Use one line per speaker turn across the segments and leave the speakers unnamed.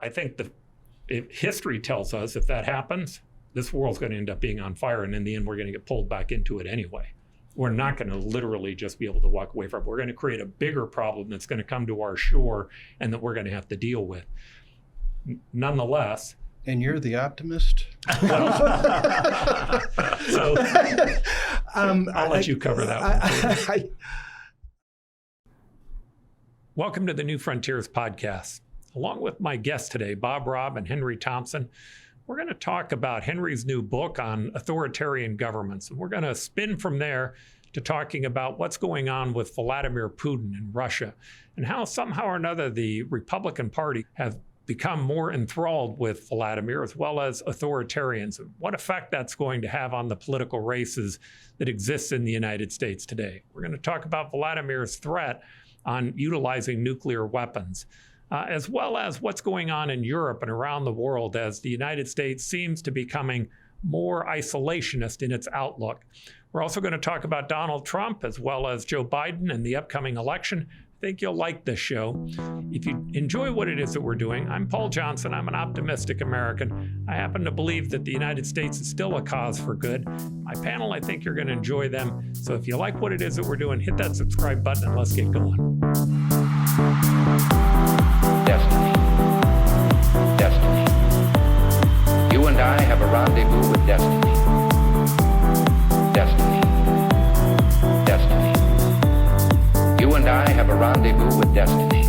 I think if history tells us if that happens, this world's going to end up being on fire, and in the end, we're going to get pulled back into it anyway. We're not going to literally just be able to walk away from it. We're going to create a bigger problem that's going to come to our shore and that we're going to have to deal with. Nonetheless.
And you're the optimist?
So I'll let you cover that one. Welcome to the New Frontiers podcast. Along with my guests today, Bob Robb and Henry Thompson, we're going to talk about Henry's new book on authoritarian governments. And we're going to spin from there to talking about what's going on with Vladimir Putin in Russia and how somehow or another the Republican Party have become more enthralled with Vladimir as well as authoritarians, and what effect that's going to have on the political races that exist in the United States today. We're going to talk about Vladimir's threat on utilizing nuclear weapons, as well as what's going on in Europe and around the world as the United States seems to be becoming more isolationist in its outlook. We're also going to talk about Donald Trump as well as Joe Biden and the upcoming election. I think you'll like this show. If you enjoy what it is that we're doing, I'm Paul Johnson. I'm an optimistic American. I happen to believe that the United States is still a cause for good. My panel, I think you're going to enjoy them. So if you like what it is that we're doing, hit that subscribe button and let's get going.
Destiny. Destiny. You and I have a rendezvous with destiny. Destiny. Destiny. You and I have a rendezvous with destiny.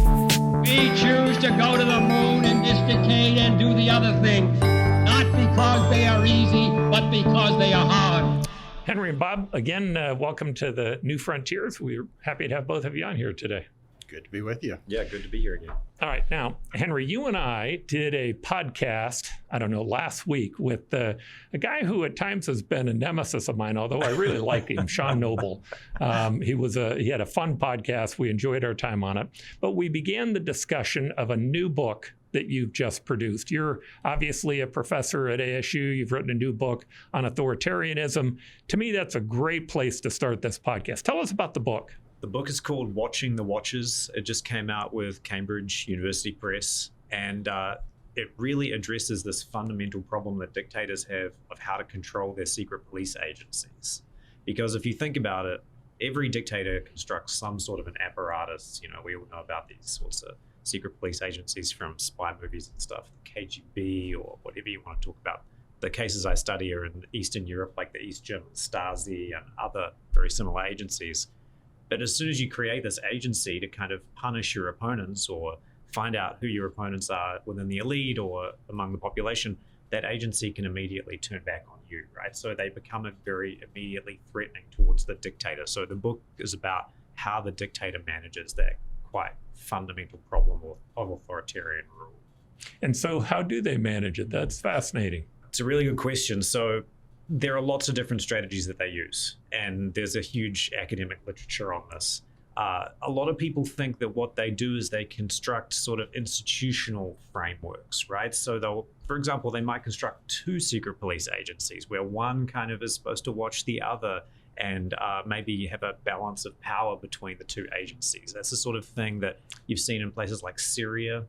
We choose to go to the moon in this decade and do the other things, not because they are easy, but because they are hard.
Henry and Bob, again, welcome to the New Frontiers. We're happy to have both of you on here today.
Good to be with you.
Yeah, good to be here again.
All right. Now, Henry, you and I did a podcast, last week with a guy who at times has been a nemesis of mine, although I really like him, Sean Noble. He had a fun podcast. We enjoyed our time on it. But we began the discussion of a new book that you've just produced. You're obviously a professor at ASU. You've written a new book on authoritarianism. To me, that's a great place to start this podcast. Tell us about the book.
The book is called Watching the Watchers. It just came out with Cambridge University Press, and it really addresses this fundamental problem that dictators have of how to control their secret police agencies. Because if you think about it, every dictator constructs some sort of an apparatus. We all know about these sorts of secret police agencies from spy movies and stuff, the KGB or whatever you want to talk about. The cases I study are in Eastern Europe, like the East German Stasi and other very similar agencies. But as soon as you create this agency to kind of punish your opponents or find out who your opponents are within the elite or among the population, that agency can immediately turn back on you, right? So they become very immediately threatening towards the dictator. So the book is about how the dictator manages that quite fundamental problem of authoritarian rule.
And so how do they manage it? That's fascinating.
It's a really good question. So there are lots of different strategies that they use, and there's a huge academic literature on this. A lot of people think that what they do is they construct sort of institutional frameworks, right? So for example, they might construct two secret police agencies where one kind of is supposed to watch the other and maybe have a balance of power between the two agencies. That's the sort of thing that you've seen in places like Syria,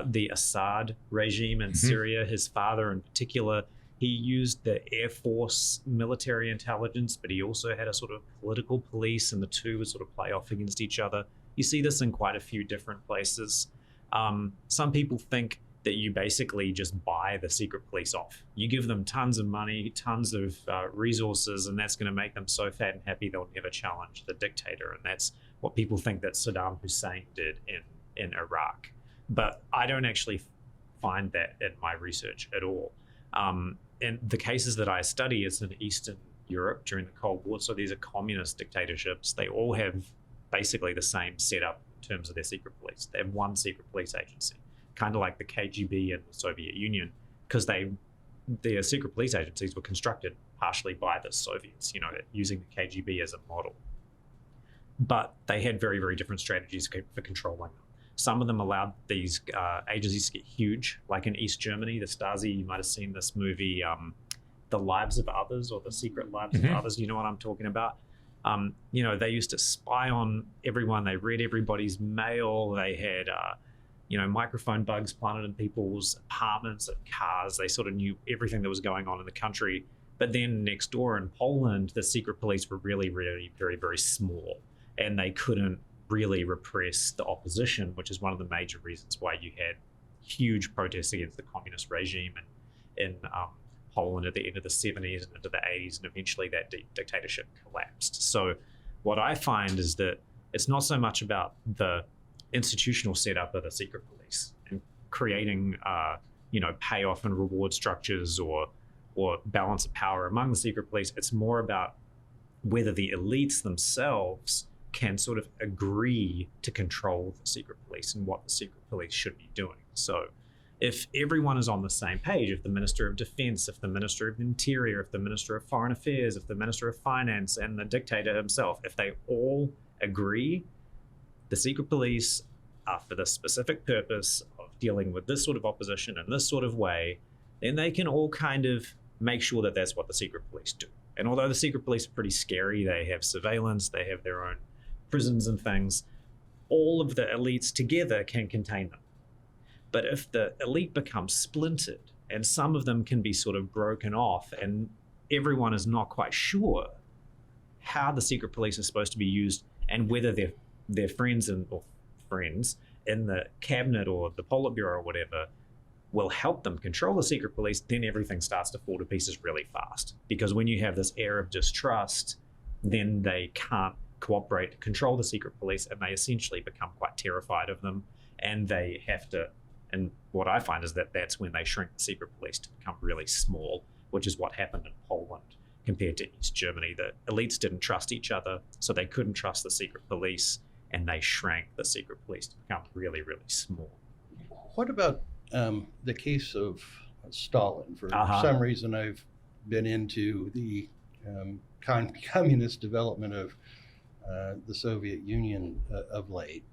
the Assad regime in Syria. His father in particular, he used the Air Force military intelligence, but he also had a sort of political police, and the two would sort of play off against each other. You see this in quite a few different places. Some people think that you basically just buy the secret police off. You give them tons of money, tons of resources, and that's going to make them so fat and happy they'll never challenge the dictator. And that's what people think that Saddam Hussein did in Iraq. But I don't actually find that in my research at all. And the cases that I study is in Eastern Europe during the Cold War. So these are communist dictatorships. They all have basically the same setup in terms of their secret police. They have one secret police agency, kind of like the KGB in the Soviet Union, because their secret police agencies were constructed partially by the Soviets, using the KGB as a model. But they had very, very different strategies for controlling them. Some of them allowed these agencies to get huge, like in East Germany, the Stasi. You might have seen this movie, The Lives of Others, or The Secret Lives of Others. You know what I'm talking about? They used to spy on everyone. They read everybody's mail. They had microphone bugs planted in people's apartments and cars. They sort of knew everything that was going on in the country. But then next door in Poland, the secret police were really, really very, very small, and they couldn't really repress the opposition, which is one of the major reasons why you had huge protests against the communist regime in Poland at the end of the 70s and into the 80s, and eventually that dictatorship collapsed. So what I find is that it's not so much about the institutional setup of the secret police and creating payoff and reward structures or balance of power among the secret police. It's more about whether the elites themselves can sort of agree to control the secret police and what the secret police should be doing. So if everyone is on the same page, if the Minister of Defense, if the Minister of Interior, if the Minister of Foreign Affairs, if the Minister of Finance, and the dictator himself, if they all agree the secret police are for the specific purpose of dealing with this sort of opposition in this sort of way, then they can all kind of make sure that that's what the secret police do. And although the secret police are pretty scary, they have surveillance, they have their own prisons and things, all of the elites together can contain them. But if the elite becomes splintered and some of them can be sort of broken off and everyone is not quite sure how the secret police are supposed to be used and whether their friends in the cabinet or the Politburo or whatever will help them control the secret police, then everything starts to fall to pieces really fast. Because when you have this air of distrust, then they can't cooperate to control the secret police, and they essentially become quite terrified of them, and they have to, and what I find is that that's when they shrink the secret police to become really small, which is what happened in Poland compared to East Germany. The elites didn't trust each other, so they couldn't trust the secret police, and they shrank the secret police to become really, really small.
What about the case of Stalin? For some reason, I've been into the communist development of the Soviet Union of late.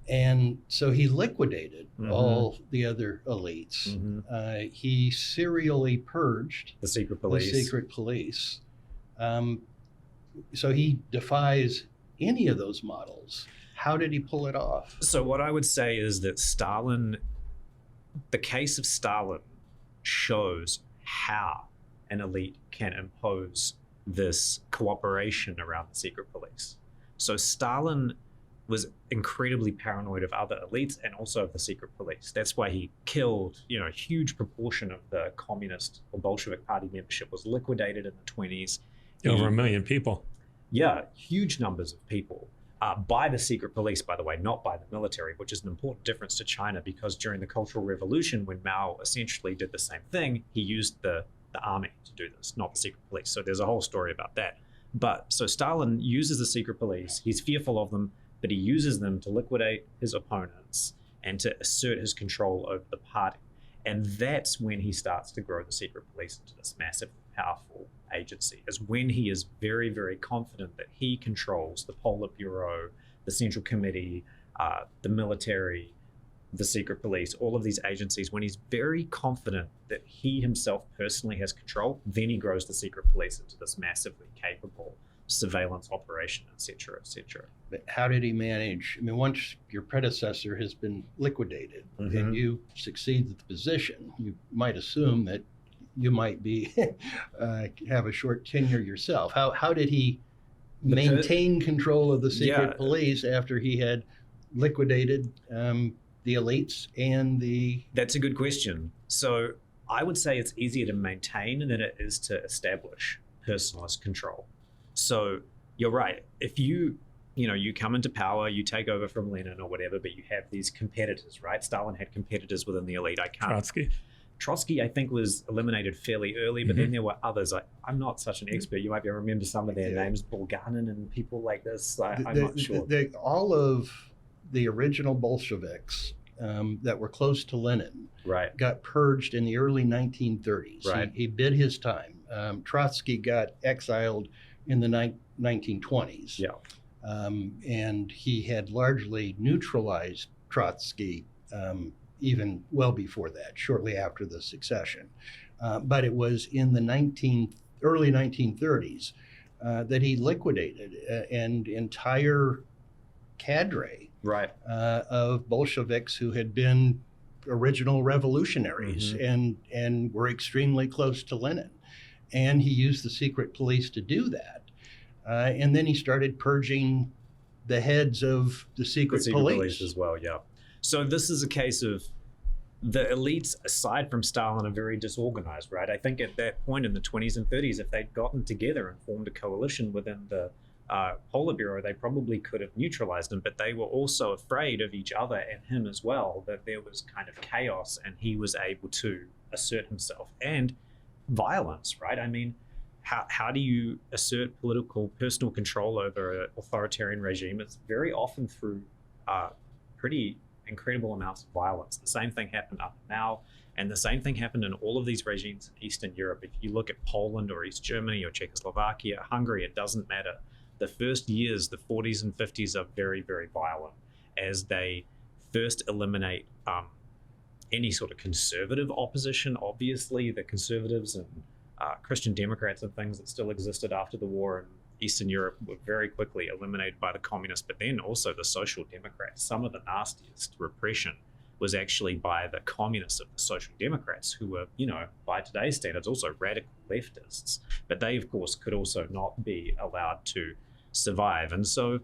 And so he liquidated all the other elites. He serially purged
the secret police.
So he defies any of those models. How did he pull it off?
So what I would say is that the case of Stalin shows how an elite can impose this cooperation around the secret police. So Stalin was incredibly paranoid of other elites and also of the secret police. That's why he killed, a huge proportion of the communist or Bolshevik party membership was liquidated in the 20s.
Over 1 million people.
Yeah, huge numbers of people. By the secret police, by the way, not by the military, which is an important difference to China, because during the Cultural Revolution, when Mao essentially did the same thing, he used the army to do this, not the secret police. So there's a whole story about that. But so Stalin uses the secret police. He's fearful of them, but he uses them to liquidate his opponents and to assert his control over the party. And that's when he starts to grow the secret police into this massive, powerful agency, is when he is very, very confident that he controls the Politburo, the Central Committee, the military, the secret police, all of these agencies. When he's very confident that he himself personally has control, then he grows the secret police into this massively capable surveillance operation, et cetera, et cetera.
But how did he manage? I mean, once your predecessor has been liquidated and you succeed at the position, you might assume that you might be have a short tenure yourself. How did he maintain control of the secret police after he had liquidated the elites and the...
That's a good question. So I would say it's easier to maintain than it is to establish personalist control. So you're right. If you come into power, you take over from Lenin or whatever, but you have these competitors, right? Stalin had competitors within the elite. Trotsky, I think, was eliminated fairly early, but then there were others. I'm not such an expert. You might be able to remember some of their names, Bulganin and people like this. I'm not sure.
All of the original Bolsheviks that were close to Lenin got purged in the early 1930s.
Right.
He bid his time. Trotsky got exiled in the 1920s.
Yeah.
And he had largely neutralized Trotsky even well before that, shortly after the succession. But it was in the early 1930s that he liquidated an entire cadre
Right.
Of Bolsheviks who had been original revolutionaries and were extremely close to Lenin. And he used the secret police to do that. And then he started purging the heads of the secret police
as well. Yeah. So this is a case of the elites, aside from Stalin, are very disorganized, right? I think at that point in the 20s and 30s, if they'd gotten together and formed a coalition within the Politburo, they probably could have neutralized him, but they were also afraid of each other and him as well, that there was kind of chaos and he was able to assert himself. And violence, right? I mean, how do you assert personal control over an authoritarian regime? It's very often through pretty incredible amounts of violence. The same thing happened up now, and the same thing happened in all of these regimes in Eastern Europe. If you look at Poland or East Germany or Czechoslovakia, Hungary, it doesn't matter. The first years, the 40s and 50s, are very, very violent as they first eliminate any sort of conservative opposition. Obviously, the conservatives and Christian Democrats and things that still existed after the war in Eastern Europe were very quickly eliminated by the communists, but then also the Social Democrats. Some of the nastiest repression was actually by the communists of the Social Democrats, who were, by today's standards, also radical leftists. But they, of course, could also not be allowed to survive. And so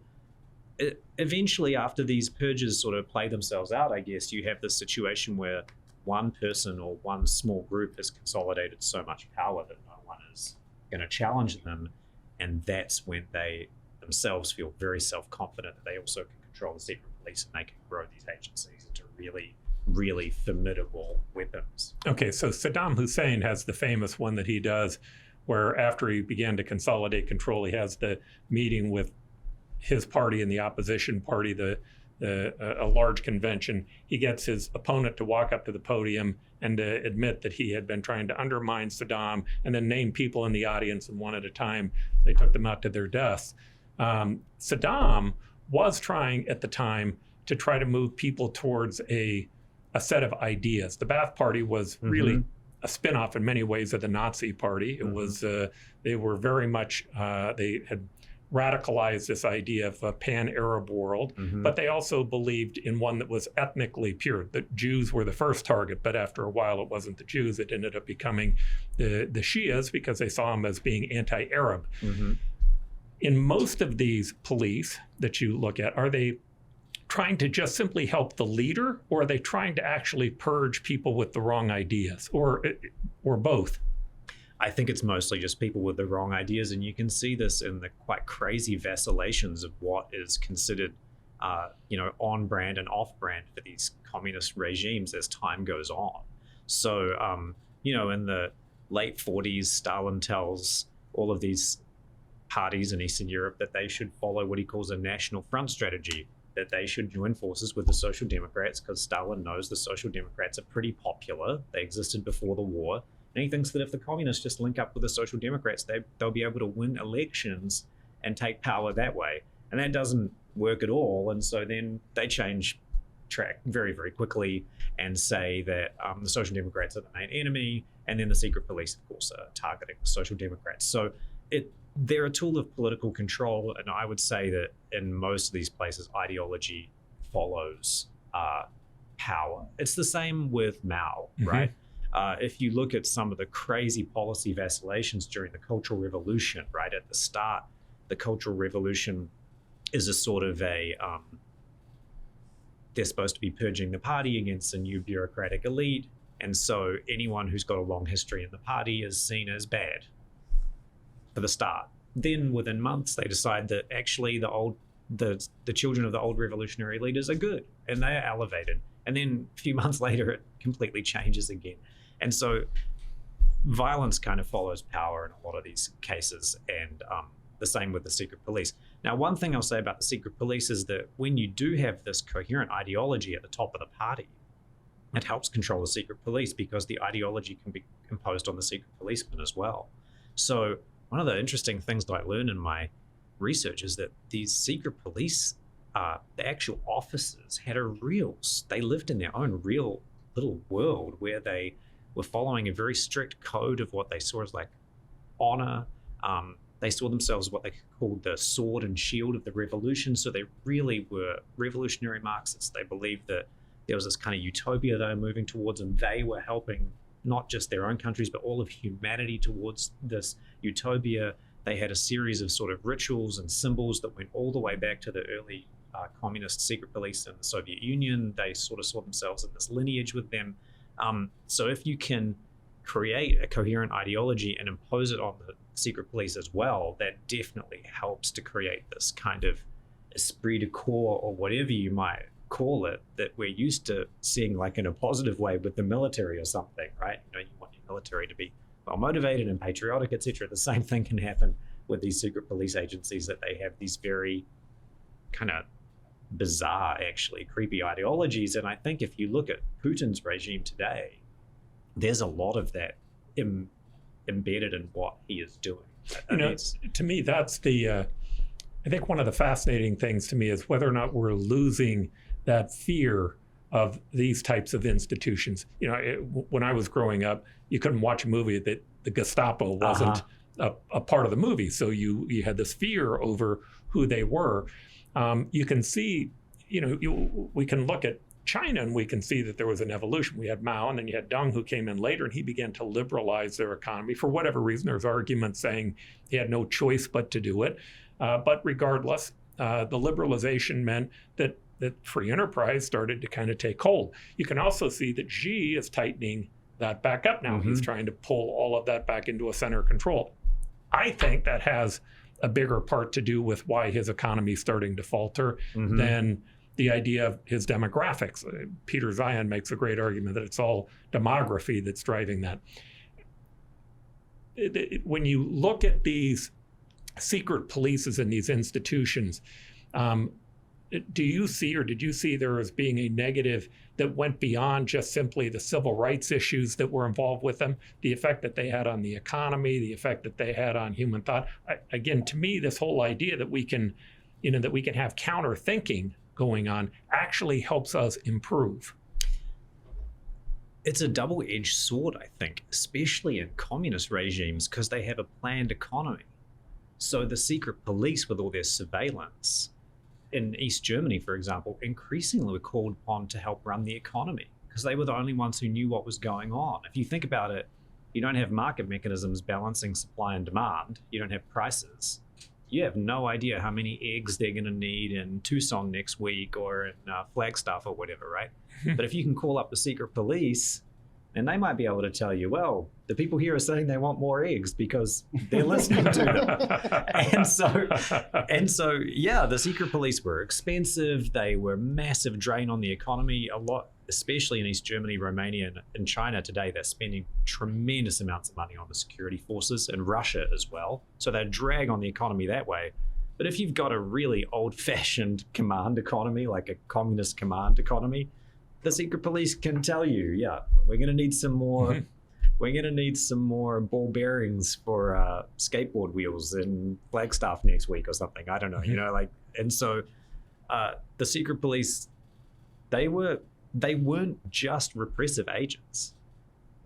eventually, after these purges sort of play themselves out, I guess, you have this situation where one person or one small group has consolidated so much power that no one is going to challenge them. And that's when they themselves feel very self-confident that they also can control the secret police and they can grow these agencies into really, really formidable weapons.
Okay, so Saddam Hussein has the famous one that he does where after he began to consolidate control, he has the meeting with his party and the opposition party, a large convention. He gets his opponent to walk up to the podium and to admit that he had been trying to undermine Saddam, and then name people in the audience, and one at a time they took them out to their deaths. Saddam was trying at the time to try to move people towards a set of ideas. The Ba'ath Party was really a spin-off in many ways of the Nazi Party. It was they were very much they had radicalized this idea of a pan-Arab world, but they also believed in one that was ethnically pure. The Jews were the first target, but after a while it wasn't the Jews. It ended up becoming the Shias because they saw them as being anti-Arab. In most of these police that you look at, are they trying to just simply help the leader, or are they trying to actually purge people with the wrong ideas, or both?
I think it's mostly just people with the wrong ideas, and you can see this in the quite crazy vacillations of what is considered, on brand and off brand for these communist regimes as time goes on. So, in the late 40s, Stalin tells all of these parties in Eastern Europe that they should follow what he calls a national front strategy, that they should join forces with the Social Democrats because Stalin knows the Social Democrats are pretty popular. They existed before the war. And he thinks that if the communists just link up with the Social Democrats, they'll be able to win elections and take power that way. And that doesn't work at all. And so then they change track very, very quickly and say that the Social Democrats are the main enemy. And then the secret police, of course, are targeting the Social Democrats. So they're a tool of political control. And I would say that in most of these places, ideology follows power. It's the same with Mao, right? If you look at some of the crazy policy vacillations during the Cultural Revolution, right at the start, the Cultural Revolution is a sort of they're supposed to be purging the party against a new bureaucratic elite. And so anyone who's got a long history in the party is seen as bad for the start. Then within months, they decide that actually the children of the old revolutionary leaders are good and they are elevated. And then a few months later, it completely changes again. And so violence kind of follows power in a lot of these cases, and the same with the secret police. Now, one thing I'll say about the secret police is that when you do have this coherent ideology at the top of the party, it helps control the secret police because the ideology can be imposed on the secret policeman as well. So one of the interesting things that I learned in my research is that these secret police, the actual officers they lived in their own real little world where they were following a very strict code of what they saw as like honor, They saw themselves as what they called the sword and shield of the revolution. So they really were revolutionary Marxists. They believed that there was this kind of utopia they were moving towards, and they were helping not just their own countries, but all of humanity towards this utopia. They had a series of sort of rituals and symbols that went all the way back to the early communist secret police in the Soviet Union. They sort of saw themselves in this lineage with them. So if you can create a coherent ideology and impose it on the secret police as well, that definitely helps to create this kind of esprit de corps, or whatever you might call it, that we're used to seeing like in a positive way with the military or something, right? You know, you want your military to be well motivated and patriotic, etc. The same thing can happen with these secret police agencies, that they have these very kind of bizarre, actually creepy ideologies. And I think if you look at Putin's regime today, there's a lot of that embedded in what he is doing.
To me, that's the I think one of the fascinating things to me is whether or not we're losing that fear of these types of institutions. You know, when I was growing up, you couldn't watch a movie that the Gestapo wasn't a part of the movie. So you had this fear over who they were. You can see, we can look at China and we can see that there was an evolution. We had Mao, and then you had Deng, who came in later, and he began to liberalize their economy. For whatever reason, there's arguments saying he had no choice but to do it. But regardless, the liberalization meant that free enterprise started to kind of take hold. You can also see that Xi is tightening that back up now. He's trying to pull all of that back into a center of control. I think that has a bigger part to do with why his economy is starting to falter than the idea of his demographics. Peter Zion makes a great argument that it's all demography that's driving that. When you look at these secret polices in these institutions, do you see, or did you see there as being a negative that went beyond just simply the civil rights issues that were involved with them, the effect that they had on the economy, the effect that they had on human thought? Again, to me, this whole idea that we can have counter thinking going on actually helps us improve.
It's a double-edged sword, I think, especially in communist regimes, because they have a planned economy. So the secret police, with all their surveillance in East Germany, for example, increasingly were called upon to help run the economy, because they were the only ones who knew what was going on. If you think about it, you don't have market mechanisms balancing supply and demand. You don't have prices. You have no idea how many eggs they're going to need in Tucson next week or in Flagstaff or whatever, right? But if you can call up the secret police, and they might be able to tell you, well, the people here are saying they want more eggs because they're listening to them. And so, yeah, the secret police were expensive. They were a massive drain on the economy. A lot, especially in East Germany, Romania, and China today, they're spending tremendous amounts of money on the security forces, and Russia as well. So they drag on the economy that way. But if you've got a really old-fashioned command economy, like a communist command economy, the secret police can tell you, yeah, we're going to need some more. We're going to need some more ball bearings for skateboard wheels in Flagstaff next week or something. I don't know, and so the secret police, they weren't just repressive agents.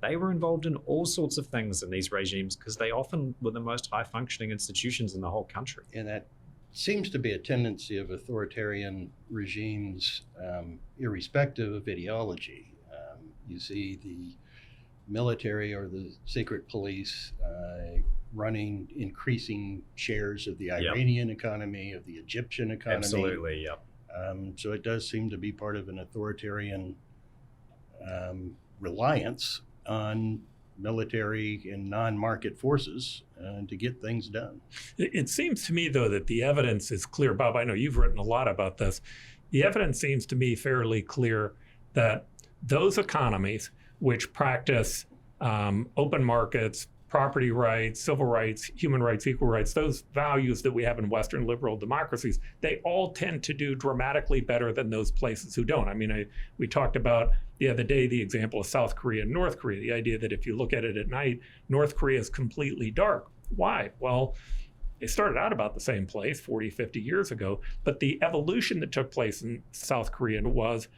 They were involved in all sorts of things in these regimes, because they often were the most high-functioning institutions in the whole country.
And that seems to be a tendency of authoritarian regimes, irrespective of ideology. You see the military or the secret police running increasing shares of the Iranian economy, of the Egyptian economy.
Absolutely, yeah.
So it does seem to be part of an authoritarian reliance on military and non-market forces to get things done.
It seems to me, though, that the evidence is clear. Bob, I know you've written a lot about this. The evidence seems to me fairly clear that those economies which practice open markets, property rights, civil rights, human rights, equal rights, those values that we have in Western liberal democracies, they all tend to do dramatically better than those places who don't. I mean, we talked about the other day the example of South Korea and North Korea, the idea that if you look at it at night, North Korea is completely dark. Why? Well, they started out about the same place 40, 50 years ago, but the evolution that took place in South Korea was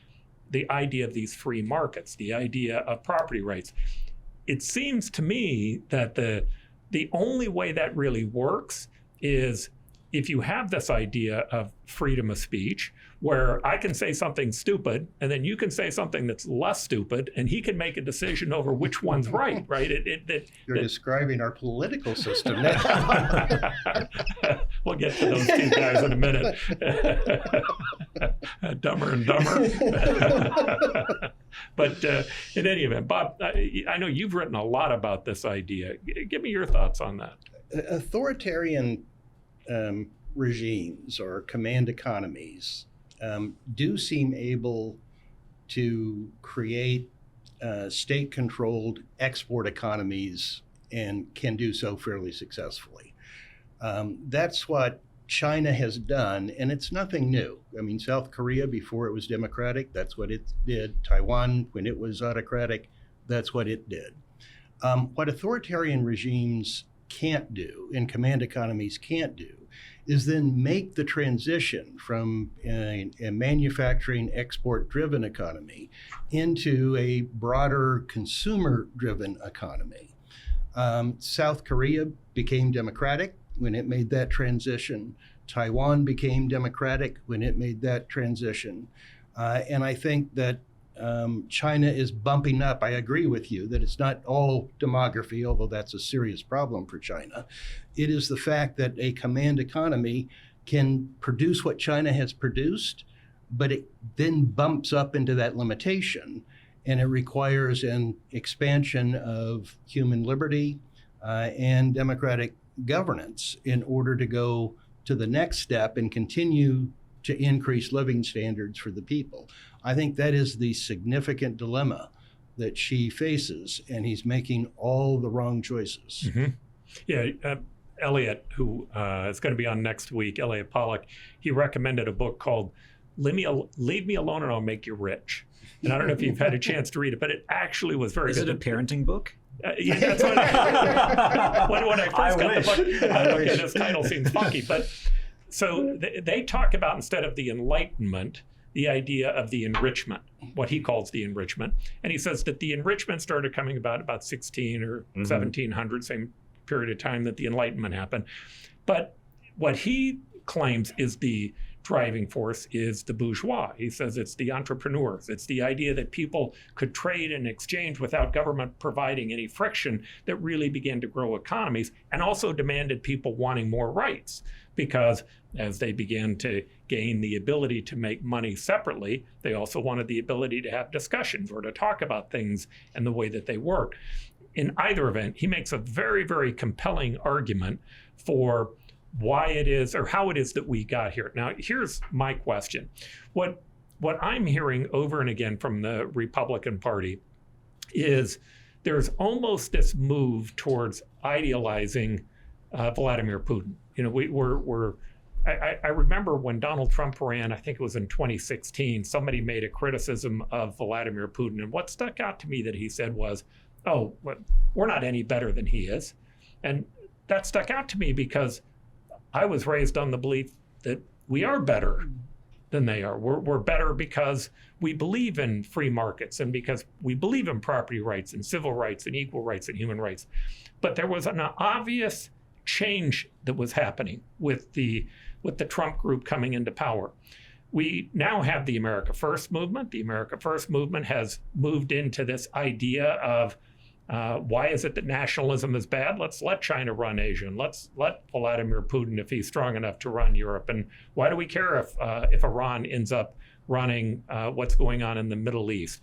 the idea of these free markets, the idea of property rights. It seems to me that the the only way that really works is if you have this idea of freedom of speech, where I can say something stupid and then you can say something that's less stupid and he can make a decision over which one's right, right?
You're describing our political system now.
We'll get to those two guys in a minute. Dumber and dumber. But in any event, Bob, I know you've written a lot about this idea. Give me your thoughts on that.
Authoritarian regimes or command economies do seem able to create state-controlled export economies and can do so fairly successfully. That's what China has done, and it's nothing new. I mean, South Korea, before it was democratic, that's what it did. Taiwan, when it was autocratic, that's what it did. What authoritarian regimes can't do, and command economies can't do, is then make the transition from a manufacturing export-driven economy into a broader consumer-driven economy. South Korea became democratic when it made that transition. Taiwan became democratic when it made that transition. And I think that China is bumping up. I agree with you that it's not all demography, although that's a serious problem for China. It is the fact that a command economy can produce what China has produced, but it then bumps up into that limitation, and it requires an expansion of human liberty and democratic governance in order to go to the next step and continue to increase living standards for the people. I think that is the significant dilemma that Xi faces, and he's making all the wrong choices.
Mm-hmm. Yeah, Elliot, who is going to be on next week, Elliot Pollack, he recommended a book called Leave Me Alone and I'll Make You Rich. And I don't know if you've had a chance to read it, but it actually was very good.
Is it a parenting book?
Yeah, that's what when I first got the book, I looked at this title seems funky. But so they talk about, instead of the Enlightenment, the idea of the enrichment, what he calls the enrichment. And he says that the enrichment started coming about 16 or 1700, same period of time that the Enlightenment happened. But what he claims is the driving force is the bourgeois. He says it's the entrepreneurs. It's the idea that people could trade and exchange without government providing any friction that really began to grow economies, and also demanded people wanting more rights, because as they began to gain the ability to make money separately, they also wanted the ability to have discussions or to talk about things and the way that they work. In either event, he makes a very, very compelling argument for why it is or how it is that we got here. Now, here's my question. What I'm hearing over and again from the Republican Party is there's almost this move towards idealizing Vladimir Putin. You know, I remember when Donald Trump ran, I think it was in 2016, somebody made a criticism of Vladimir Putin. And what stuck out to me that he said was, oh, we're not any better than he is. And that stuck out to me because I was raised on the belief that we are better than they are. We're better because we believe in free markets and because we believe in property rights and civil rights and equal rights and human rights. But there was an obvious change that was happening with the Trump group coming into power. We now have the America First movement. The America First movement has moved into this idea of why is it that nationalism is bad? Let's let China run Asia, and let's let Vladimir Putin, if he's strong enough, to run Europe. And why do we care if Iran ends up running what's going on in the Middle East?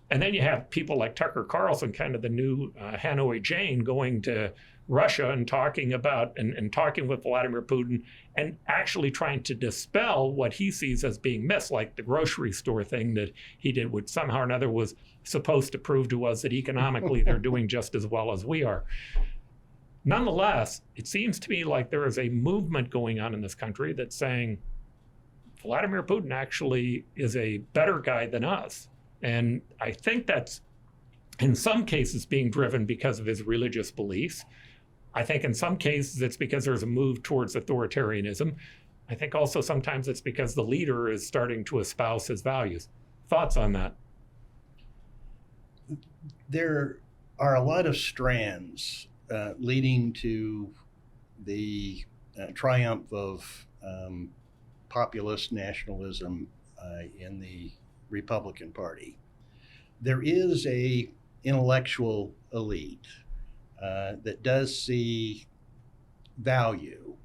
And then you have people like Tucker Carlson, kind of the new Hanoi Jane, going to Russia and talking about and talking with Vladimir Putin and actually trying to dispel what he sees as being myths, like the grocery store thing that he did, which somehow or another was supposed to prove to us that economically they're doing just as well as we are. Nonetheless, it seems to me like there is a movement going on in this country that's saying Vladimir Putin actually is a better guy than us. And I think that's in some cases being driven because of his religious beliefs. I think in some cases it's because there's a move towards authoritarianism. I think also sometimes it's because the leader is starting to espouse his values. Thoughts on that?
There are a lot of strands leading to the triumph of populist nationalism in the Republican Party. There is a intellectual elite that does see value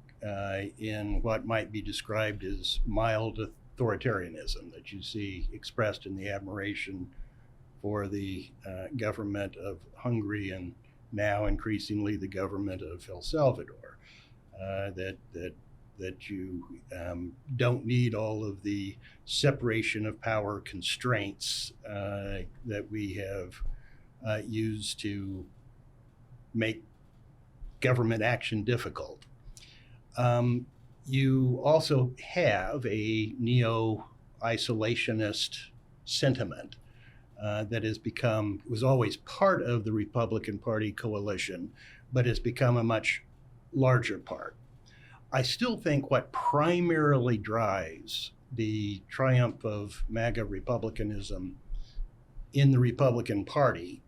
in what might be described as mild authoritarianism that you see expressed in the admiration for the government of Hungary and now increasingly the government of El Salvador. That you don't need all of the separation of power constraints that we have used to make government action difficult. You also have a neo-isolationist sentiment that was always part of the Republican Party coalition, but has become a much larger part. I still think what primarily drives the triumph of MAGA republicanism in the Republican Party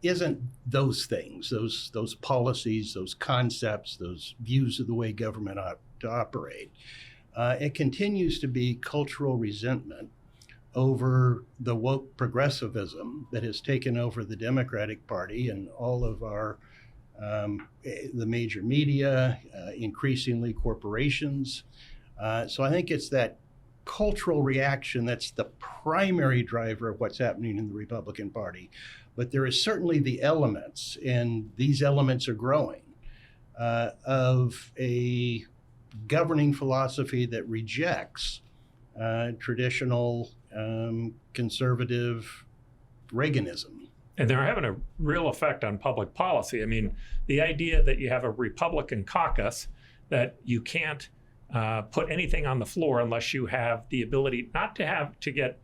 isn't those things, those policies, those concepts, those views of the way government ought to operate. It continues to be cultural resentment over the woke progressivism that has taken over the Democratic Party and all of our the major media, increasingly corporations. So I think it's that cultural reaction that's the primary driver of what's happening in the Republican Party. But there is certainly the elements, and these elements are growing, of a governing philosophy that rejects traditional conservative Reaganism.
And they're having a real effect on public policy. I mean, the idea that you have a Republican caucus, that you can't put anything on the floor unless you have the ability not to get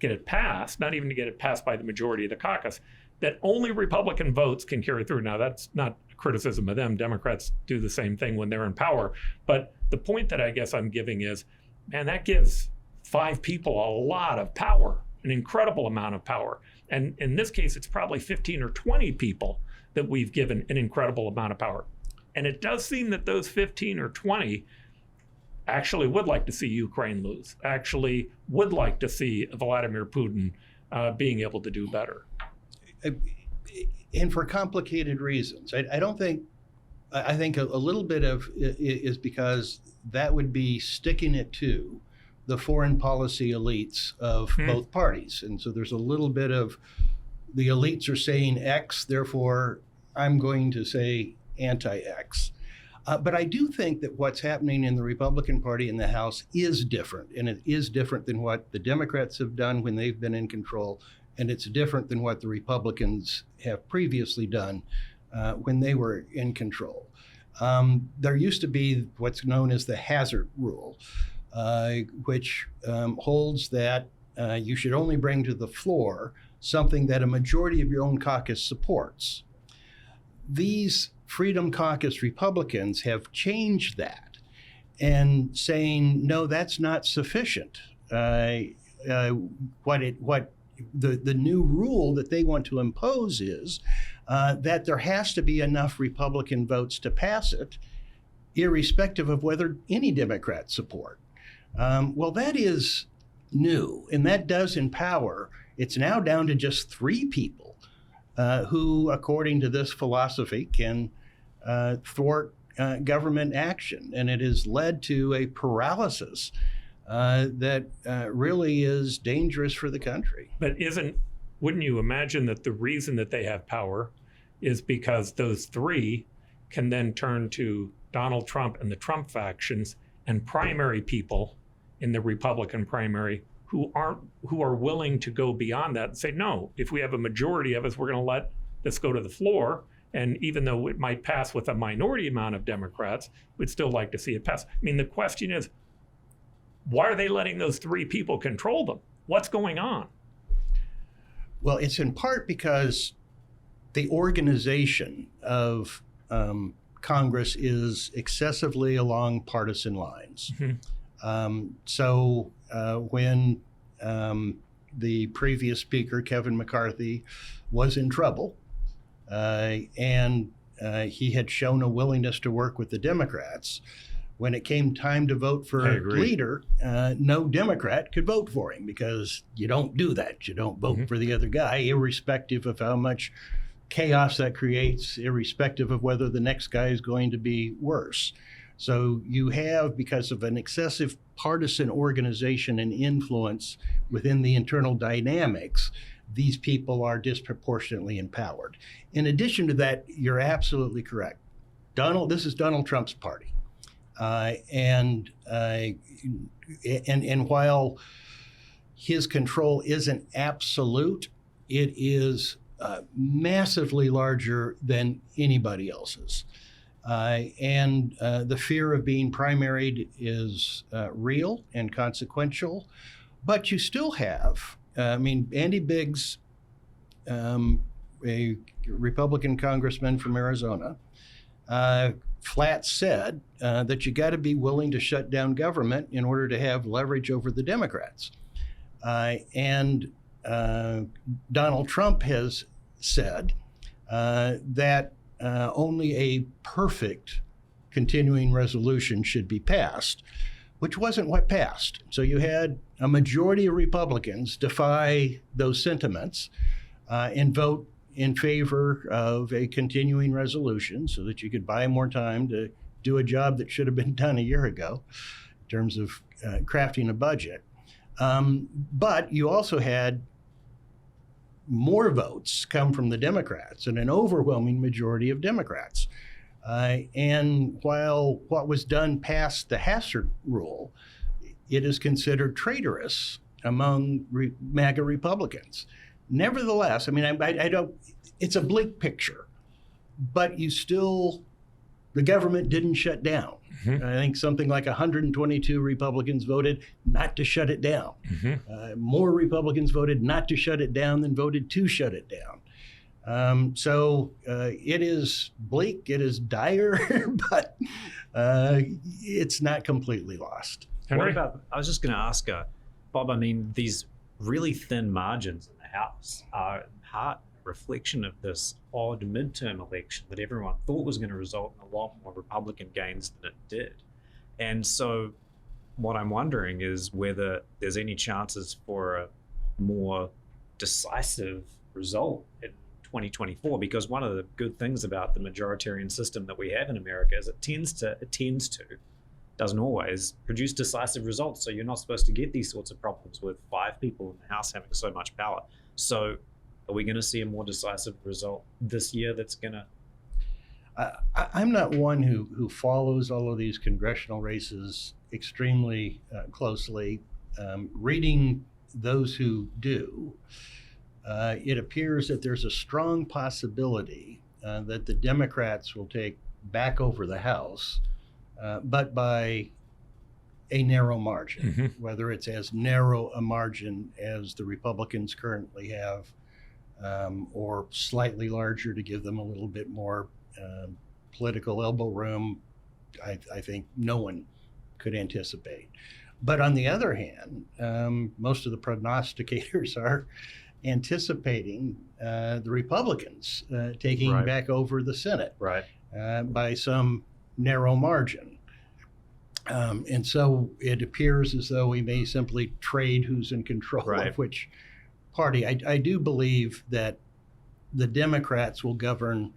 it passed, not even to get it passed by the majority of the caucus, that only Republican votes can carry through. Now, that's not criticism of them. Democrats do the same thing when they're in power. But the point that I guess I'm giving is, man, that gives 5 people a lot of power, an incredible amount of power. And in this case, it's probably 15 or 20 people that we've given an incredible amount of power. And it does seem that those 15 or 20 actually would like to see Ukraine lose, actually would like to see Vladimir Putin being able to do better.
And for complicated reasons. I think a little bit of it is because that would be sticking it to the foreign policy elites of both parties. And so there's a little bit of the elites are saying X, therefore I'm going to say anti-X. But I do think that what's happening in the Republican Party in the House is different. And it is different than what the Democrats have done when they've been in control. And it's different than what the Republicans have previously done when they were in control. There used to be what's known as the hazard rule, which holds that you should only bring to the floor something that a majority of your own caucus supports. These Freedom Caucus Republicans have changed that and saying, no, that's not sufficient. The new rule that they want to impose is that there has to be enough Republican votes to pass it, irrespective of whether any Democrats support. Well, that is new, and that does empower. It's now down to just 3 people who, according to this philosophy, can thwart government action. And it has led to a paralysis that really is dangerous for the country.
But wouldn't you imagine that the reason that they have power is because those 3 can then turn to Donald Trump and the Trump factions and primary people in the Republican primary who are willing to go beyond that and say, no, if we have a majority of us, we're going to let this go to the floor. And even though it might pass with a minority amount of Democrats, we'd still like to see it pass. I mean, the question is, why are they letting those 3 people control them? What's going on?
Well, it's in part because the organization of Congress is excessively along partisan lines. So when the previous speaker, Kevin McCarthy, was in trouble and he had shown a willingness to work with the Democrats. When it came time to vote for a leader, no Democrat could vote for him, because you don't do that. You don't vote for the other guy, irrespective of how much chaos that creates, irrespective of whether the next guy is going to be worse. So you have, because of an excessive partisan organization and influence within the internal dynamics, these people are disproportionately empowered. In addition to that, you're absolutely correct. This is Donald Trump's party. And while his control isn't absolute, it is massively larger than anybody else's. And the fear of being primaried is real and consequential. But you still have, Andy Biggs, a Republican congressman from Arizona, flat said that you got to be willing to shut down government in order to have leverage over the Democrats. And Donald Trump has said that only a perfect continuing resolution should be passed, which wasn't what passed. So you had a majority of Republicans defy those sentiments and vote in favor of a continuing resolution so that you could buy more time to do a job that should have been done a year ago in terms of crafting a budget. But you also had more votes come from the Democrats, and an overwhelming majority of Democrats. And while what was done passed the Hassert rule, it is considered traitorous among MAGA Republicans. Nevertheless, I don't, it's a bleak picture, but the government didn't shut down. I think something like 122 Republicans voted not to shut it down. More Republicans voted not to shut it down than voted to shut it down. So it is bleak, it is dire, but it's not completely lost.
What about, I was just going to ask, Bob, these really thin margins in the House are in part a reflection of this odd midterm election that everyone thought was going to result in a lot more Republican gains than it did. And so what I'm wondering is whether there's any chances for a more decisive result in 2024, because one of the good things about the majoritarian system that we have in America is it tends to, doesn't always produce decisive results. So you're not supposed to get these sorts of problems with 5 people in the House having so much power. So are we going to see a more decisive result this year that's going to...
I'm not one who follows all of these congressional races extremely closely. Reading those who do, it appears that there's a strong possibility that the Democrats will take back over the House, but by a narrow margin, whether it's as narrow a margin as the Republicans currently have, or slightly larger to give them a little bit more political elbow room. I think no one could anticipate. But on the other hand, most of the prognosticators are anticipating the Republicans taking back over the Senate by some narrow margin. And so it appears as though we may simply trade who's in control of which party. I do believe that the Democrats will govern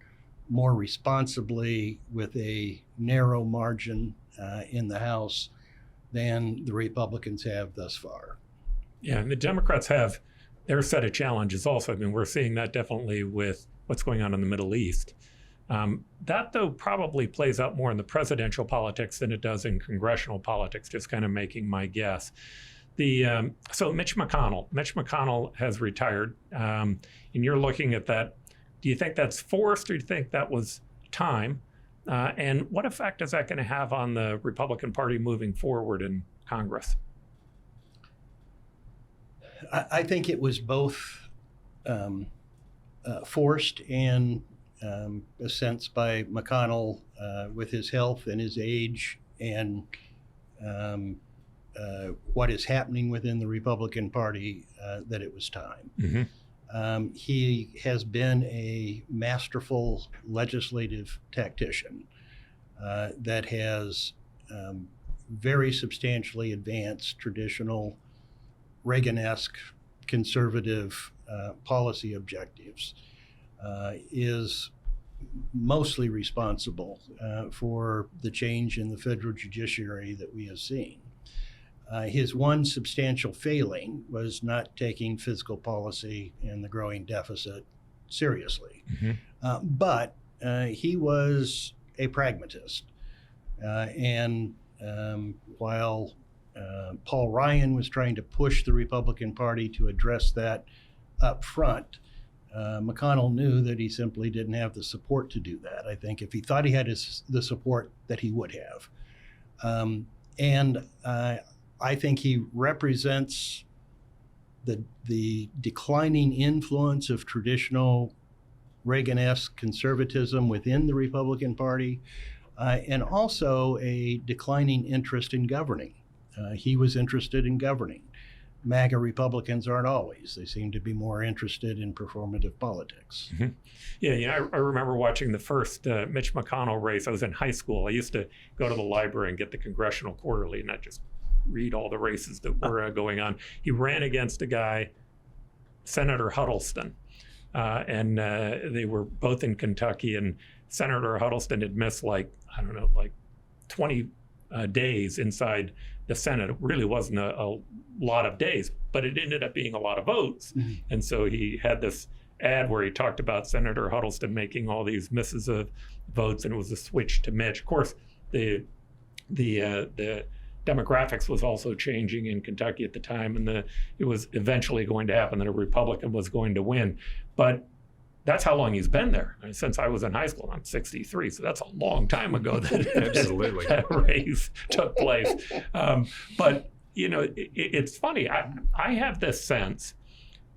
more responsibly with a narrow margin in the House than the Republicans have thus far.
Yeah, and the Democrats have their set of challenges also. We're seeing that definitely with what's going on in the Middle East. That, though, probably plays out more in the presidential politics than it does in congressional politics, just kind of making my guess. So Mitch McConnell has retired, and you're looking at that. Do you think that's forced, or do you think that was time? And what effect is that going to have on the Republican Party moving forward in Congress?
I think it was both forced and a sense by McConnell with his health and his age and what is happening within the Republican Party that it was time. He has been a masterful legislative tactician that has very substantially advanced traditional Reagan-esque conservative policy objectives, is mostly responsible for the change in the federal judiciary that we have seen. His one substantial failing was not taking fiscal policy and the growing deficit seriously. But he was a pragmatist. And while Paul Ryan was trying to push the Republican Party to address that up front, McConnell knew that he simply didn't have the support to do that. I think if he thought he had the support, that he would have. And I think he represents the declining influence of traditional Reagan-esque conservatism within the Republican Party, and also a declining interest in governing. He was interested in governing. MAGA Republicans aren't always. They seem to be more interested in performative politics.
Yeah, I remember watching the first Mitch McConnell race. I was in high school. I used to go to the library and get the Congressional Quarterly, and I just read all the races that were going on. He ran against a guy, Senator Huddleston, and they were both in Kentucky, and Senator Huddleston had missed like 20 days inside the Senate. It really wasn't a lot of days, but it ended up being a lot of votes. And so he had this ad where he talked about Senator Huddleston making all these misses of votes, and it was a switch to Mitch. Of course, the demographics was also changing in Kentucky at the time, and it was eventually going to happen that a Republican was going to win. But that's how long he's been there. I mean, since I was in high school. I'm 63, so that's a long time ago that that race took place. But it's funny. I have this sense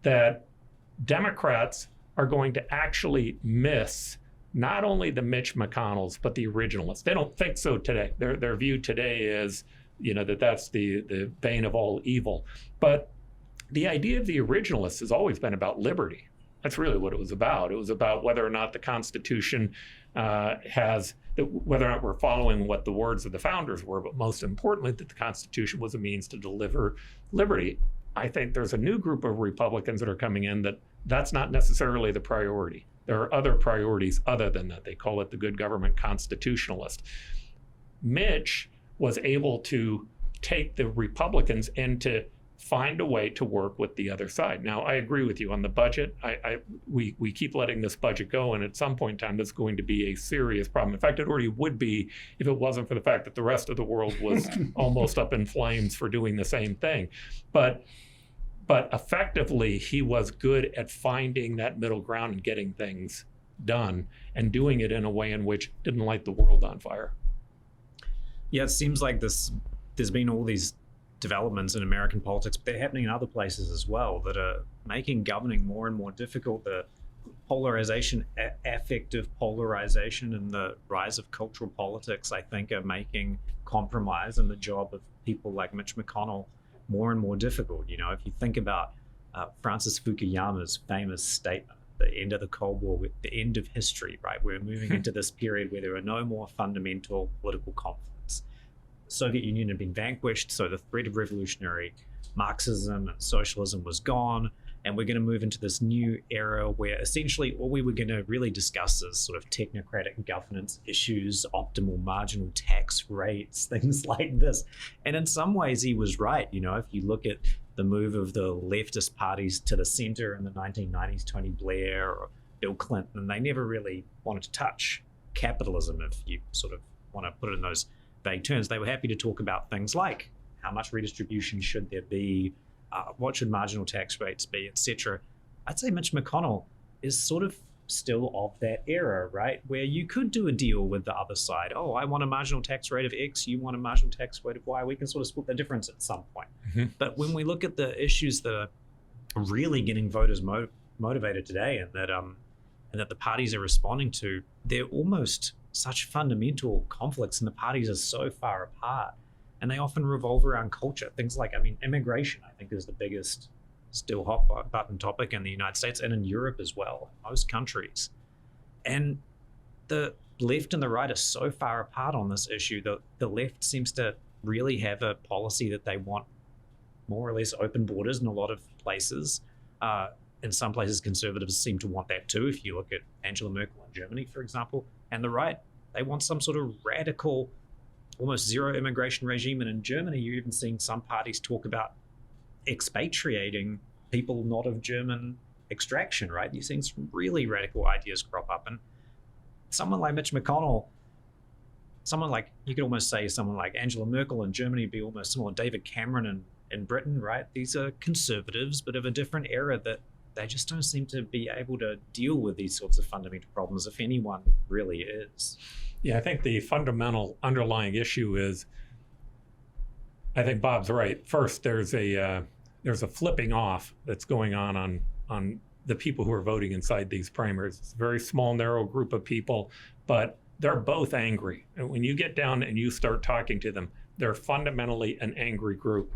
that Democrats are going to actually miss not only the Mitch McConnells, but the originalists. They don't think so today. Their view today is, that's the bane of all evil. But the idea of the originalists has always been about liberty. That's really what it was about. It was about whether or not the Constitution whether or not we're following what the words of the founders were, but most importantly, that the Constitution was a means to deliver liberty. I think there's a new group of Republicans that are coming in that's not necessarily the priority. There are other priorities other than that. They call it the good government constitutionalist. Mitch was able to take the Republicans and to find a way to work with the other side. Now, I agree with you on the budget. We keep letting this budget go, and at some point in time, that's going to be a serious problem. In fact, it already would be if it wasn't for the fact that the rest of the world was almost up in flames for doing the same thing. But effectively, he was good at finding that middle ground and getting things done, and doing it in a way in which didn't light the world on fire.
Yeah, it seems like there's been all these developments in American politics, but they're happening in other places as well that are making governing more and more difficult. The polarization, affective polarization, and the rise of cultural politics, I think, are making compromise and the job of people like Mitch McConnell more and more difficult. If you think about Francis Fukuyama's famous statement, the end of the Cold War, with the end of history, right? We're moving into this period where there are no more fundamental political conflicts. The Soviet Union had been vanquished, so the threat of revolutionary Marxism and socialism was gone, and we're going to move into this new era where essentially all we were going to really discuss is sort of technocratic governance issues, optimal marginal tax rates, things like this. And in some ways he was right. If you look at the move of the leftist parties to the center in the 1990s, Tony Blair or Bill Clinton, they never really wanted to touch capitalism, if you sort of want to put it in those vague terms. They were happy to talk about things like how much redistribution should there be, what should marginal tax rates be, etc. I'd say Mitch McConnell is sort of still of that era, right? Where you could do a deal with the other side. Oh, I want a marginal tax rate of X, you want a marginal tax rate of Y. We can sort of split the difference at some point. But when we look at the issues that are really getting voters motivated today, and that the parties are responding to, they're almost such fundamental conflicts, and the parties are so far apart, and they often revolve around culture. Things like, immigration, I think, is the biggest still hot button topic in the United States and in Europe as well, most countries. And the left and the right are so far apart on this issue that the left seems to really have a policy that they want more or less open borders in a lot of places. In some places, conservatives seem to want that too. If you look at Angela Merkel in Germany, for example, and the right, they want some sort of radical, almost zero immigration regime. And in Germany, you're even seeing some parties talk about expatriating people not of German extraction, right? You're seeing some really radical ideas crop up. And someone like Mitch McConnell, someone like, you could almost say someone like Angela Merkel in Germany would be almost similar to David Cameron in Britain, right? These are conservatives, but of a different era that they just don't seem to be able to deal with these sorts of fundamental problems, if anyone really is.
Yeah, I think the fundamental underlying issue is, I think Bob's right. First, there's a flipping off that's going on the people who are voting inside these primaries. It's a very small, narrow group of people, but they're both angry. And when you get down and you start talking to them, they're fundamentally an angry group.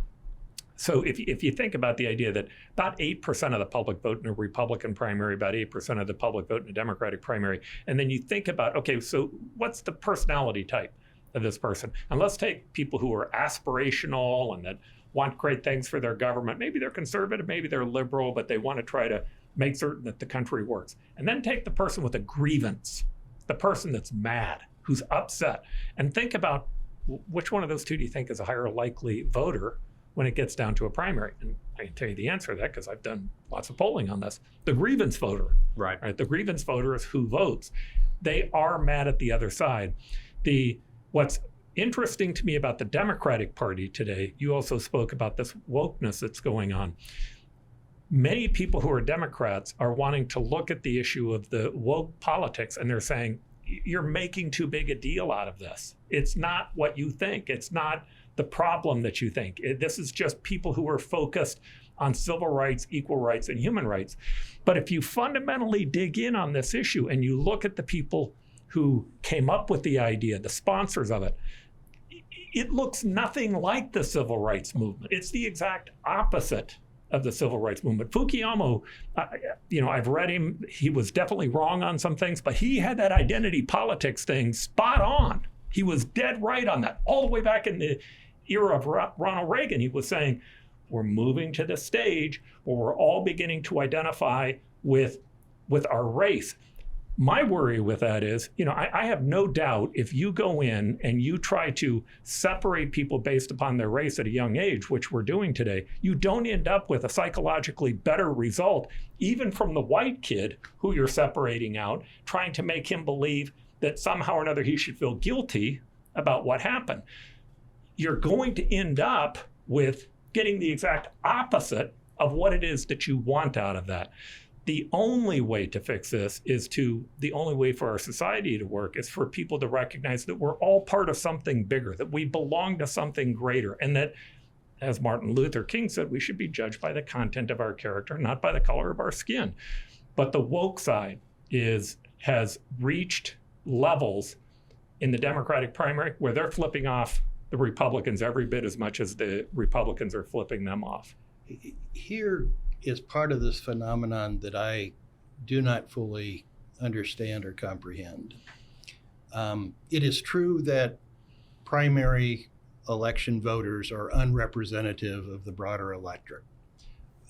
So if you think about the idea that about 8% of the public vote in a Republican primary, about 8% of the public vote in a Democratic primary, and then you think about, okay, so what's the personality type of this person? And let's take people who are aspirational and that want great things for their government. Maybe they're conservative, maybe they're liberal, but they want to try to make certain that the country works. And then take the person with a grievance, the person that's mad, who's upset, and think about which one of those two do you think is a higher likely voter when it gets down to a primary? And I can tell you the answer to that because I've done lots of polling on this. The grievance voter, right? The grievance voter is who votes. They are mad at the other side. What's interesting to me about the Democratic Party today, you also spoke about this wokeness that's going on. Many people who are Democrats are wanting to look at the issue of the woke politics, and they're saying, you're making too big a deal out of this. It's not what you think. It's not the problem that you think. This is just people who are focused on civil rights, equal rights, and human rights. But if you fundamentally dig in on this issue and you look at the people who came up with the idea, the sponsors of it, it looks nothing like the civil rights movement. It's the exact opposite of the civil rights movement. Fukuyama, I've read him. He was definitely wrong on some things, but he had that identity politics thing spot on. He was dead right on that. All the way back in the era of Ronald Reagan, he was saying, we're moving to the stage where we're all beginning to identify with our race. My worry with that is, I have no doubt if you go in and you try to separate people based upon their race at a young age, which we're doing today, you don't end up with a psychologically better result, even from the white kid who you're separating out, trying to make him believe that somehow or another he should feel guilty about what happened. You're going to end up with getting the exact opposite of what it is that you want out of that. The only way to fix this the only way for our society to work is for people to recognize that we're all part of something bigger, that we belong to something greater, and that, as Martin Luther King said, we should be judged by the content of our character, not by the color of our skin. But the woke side has reached levels in the Democratic primary where they're flipping off the Republicans every bit as much as the Republicans are flipping them off.
Here is part of this phenomenon that I do not fully understand or comprehend. It is true that primary election voters are unrepresentative of the broader electorate,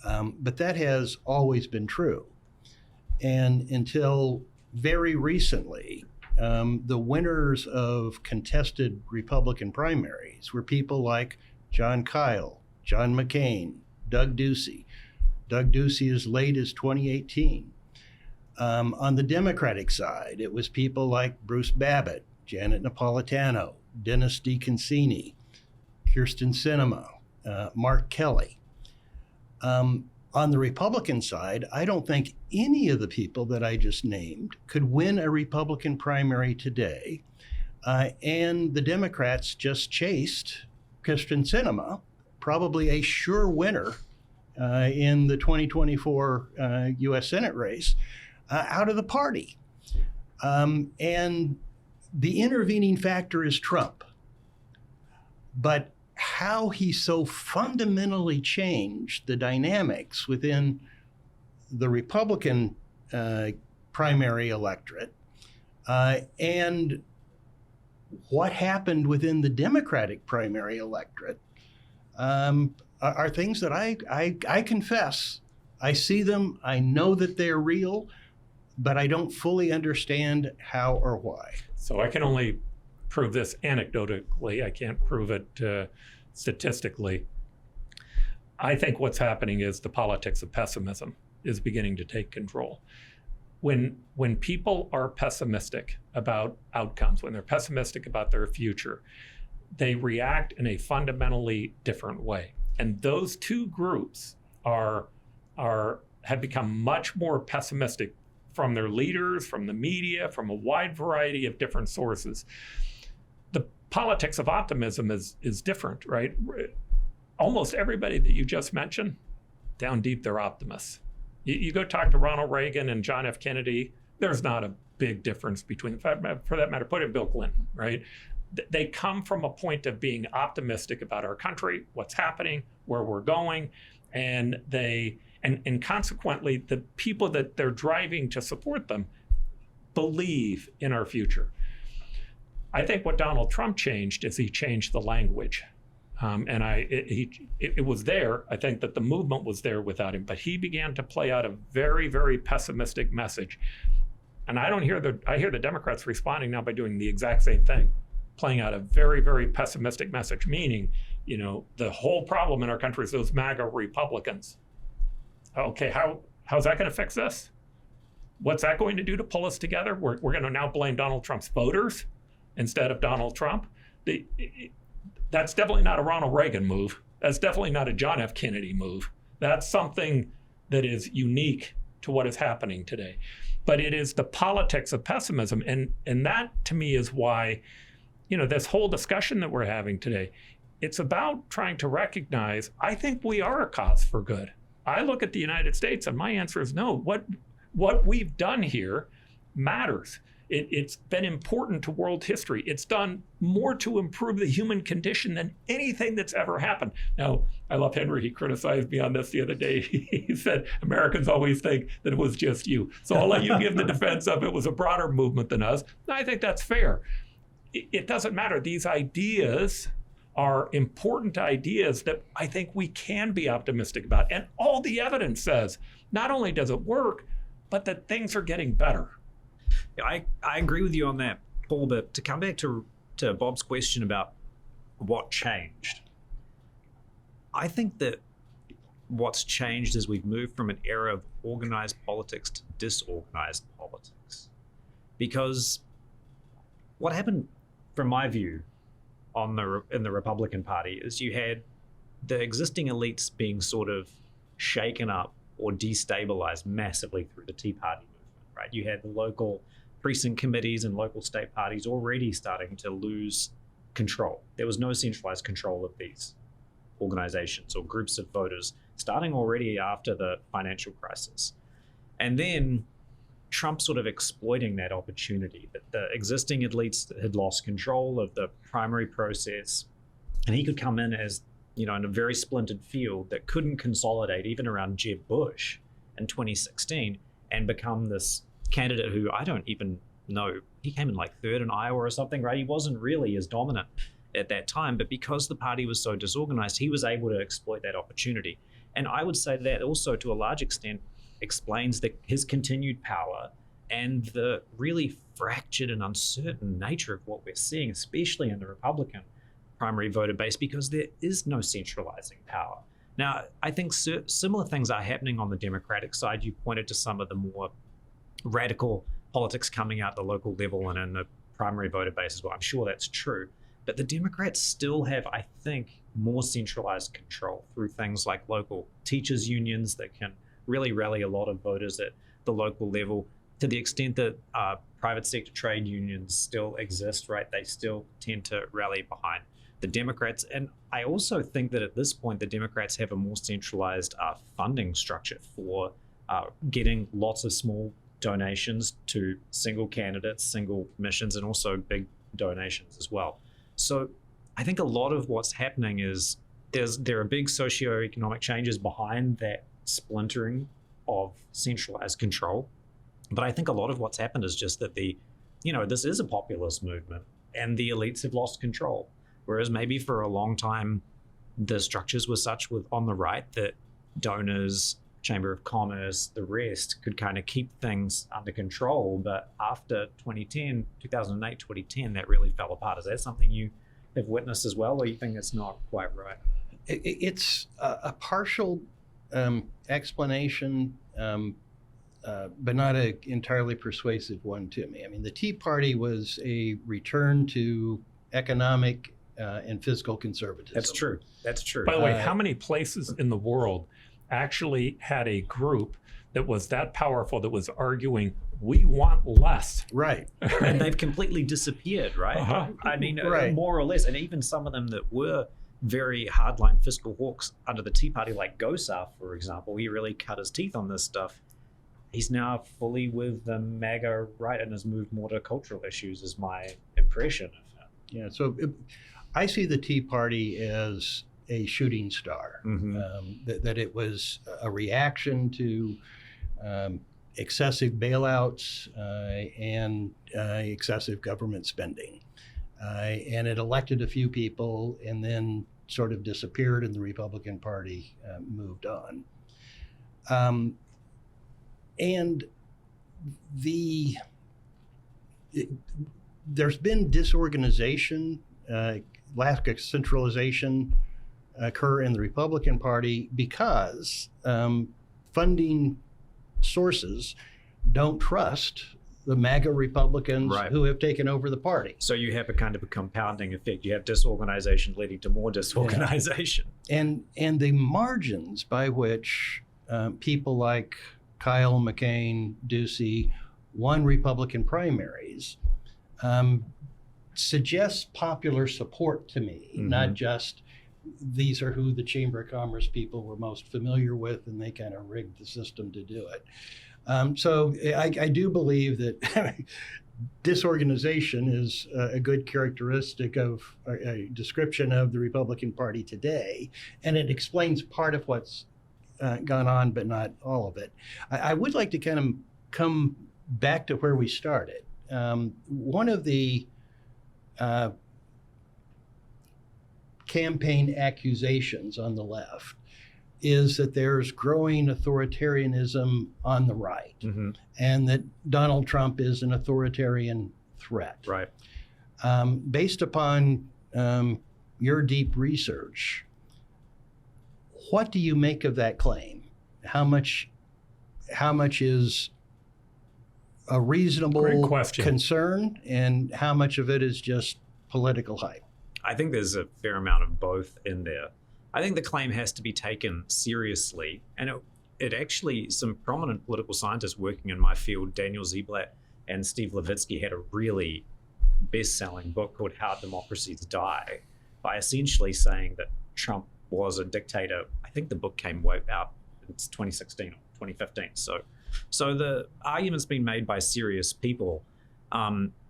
but that has always been true. And until very recently, the winners of contested Republican primaries were people like John Kyle, John McCain, Doug Ducey. Doug Ducey as late as 2018. On the Democratic side, it was people like Bruce Babbitt, Janet Napolitano, Dennis DeConcini, Kyrsten Sinema, Mark Kelly. On the Republican side, I don't think any of the people that I just named could win a Republican primary today. And the Democrats just chased Kyrsten Sinema, probably a sure winner in the 2024 U.S. Senate race, out of the party. And the intervening factor is Trump. But how he so fundamentally changed the dynamics within the Republican primary electorate and what happened within the Democratic primary electorate are things that I confess. I see them, I know that they're real, but I don't fully understand how or why.
So I can only prove this anecdotally. I can't prove it statistically. I think what's happening is the politics of pessimism is beginning to take control. When people are pessimistic about outcomes, when they're pessimistic about their future, they react in a fundamentally different way. And those two groups have become much more pessimistic from their leaders, from the media, from a wide variety of different sources. The politics of optimism is different, right? Almost everybody that you just mentioned, down deep, they're optimists. You go talk to Ronald Reagan and John F. Kennedy, there's not a big difference between, for that matter, put in Bill Clinton, right? They come from a point of being optimistic about our country, what's happening, where we're going, and consequently, the people that they're driving to support them believe in our future. I think what Donald Trump changed is he changed the language. It was there. I think that the movement was there without him, but he began to play out a very, very pessimistic message. And I hear the Democrats responding now by doing the exact same thing, playing out a very, very pessimistic message, meaning, the whole problem in our country is those MAGA Republicans. Okay, how's that going to fix this? What's that going to do to pull us together? We're going to now blame Donald Trump's voters instead of Donald Trump. That's definitely not a Ronald Reagan move. That's definitely not a John F. Kennedy move. That's something that is unique to what is happening today. But it is the politics of pessimism. And that, to me, is why, this whole discussion that we're having today, it's about trying to recognize, I think we are a cause for good. I look at the United States and my answer is no. What we've done here matters. It's been important to world history. It's done more to improve the human condition than anything that's ever happened. Now, I love Henry. He criticized me on this the other day. He said, Americans always think that it was just you. So I'll let you give the defense of it was a broader movement than us. I think that's fair. It doesn't matter. These ideas are important ideas that I think we can be optimistic about. And all the evidence says, not only does it work, but that things are getting better.
I agree with you on that, Paul, but to come back to Bob's question about what changed, I think that what's changed is we've moved from an era of organized politics to disorganized politics. Because what happened, from my view, in the Republican Party is you had the existing elites being sort of shaken up or destabilized massively through the Tea Party movement, right? You had the local precinct committees and local state parties already starting to lose control. There was no centralized control of these organizations or groups of voters starting already after the financial crisis. And then Trump sort of exploiting that opportunity that the existing elites had lost control of the primary process, and he could come in as, in a very splintered field that couldn't consolidate even around Jeb Bush in 2016 and become this candidate who I don't even know, he came in like third in Iowa or something, right? He wasn't really as dominant at that time, but because the party was so disorganized, he was able to exploit that opportunity. And I would say that also to a large extent explains his continued power and the really fractured and uncertain nature of what we're seeing, especially in the Republican primary voter base, because there is no centralizing power. Now, I think similar things are happening on the Democratic side. You pointed to some of the more radical politics coming out at the local level and in the primary voter base as well. I'm sure that's true. But the Democrats still have, I think, more centralized control through things like local teachers' unions that can really rally a lot of voters at the local level, to the extent that private sector trade unions still exist, right? They still tend to rally behind the Democrats. And I also think that at this point, the Democrats have a more centralized funding structure for getting lots of small donations to single candidates, single missions, and also big donations as well. So I think a lot of what's happening is there are big socioeconomic changes behind that splintering of centralized control. But I think a lot of what's happened is just that this is a populist movement and the elites have lost control. Whereas maybe for a long time, the structures were such on the right that donors, Chamber of Commerce, the rest could kind of keep things under control. But after 2008, 2010, that really fell apart. Is that something you have witnessed as well, or you think it's not quite right?
It's a partial explanation, but not an entirely persuasive one to me. I mean, the Tea Party was a return to economic and fiscal conservatism.
That's true. That's true.
By the way, how many places in the world actually had a group that was that powerful that was arguing, we want less?
Right.
And they've completely disappeared, right?
Uh-huh.
I mean,
Right.
more or less. And even some of them that were very hardline fiscal hawks under the Tea Party, like Gosar, for example, he really cut his teeth on this stuff. He's now fully with the MAGA right and has moved more to cultural issues, is my impression of him.
Yeah. So I see the Tea Party as a shooting star, that it was a reaction to excessive bailouts and excessive government spending. And it elected a few people and then sort of disappeared, and the Republican Party moved on. And there's been disorganization, lack of centralization occur in the Republican Party because funding sources don't trust the MAGA Republicans
Right.
who have taken over the party.
So you have a kind of a compounding effect. You have disorganization leading to more disorganization.
And the margins by which people like Kyle, McCain, Ducey won Republican primaries suggests popular support to me, not just these are who the Chamber of Commerce people were most familiar with, and they kind of rigged the system to do it. So I do believe that disorganization is a good characteristic of a description of the Republican Party today, and it explains part of what's gone on, but not all of it. I would like to kind of come back to where we started. One of the campaign accusations on the left is that there's growing authoritarianism on the right, and that Donald Trump is an authoritarian threat.
Right.
Based upon your deep research, what do you make of that claim? How much is a reasonable concern, and how much of it is just political hype?
I think there's a fair amount of both in there. I think the claim has to be taken seriously, and it actually, some prominent political scientists working in my field, Daniel Ziblatt and Steve Levitsky, had a really best-selling book called How Democracies Die, by essentially saying that Trump was a dictator. I think the book came way out in 2016 or 2015. So the argument's been made by serious people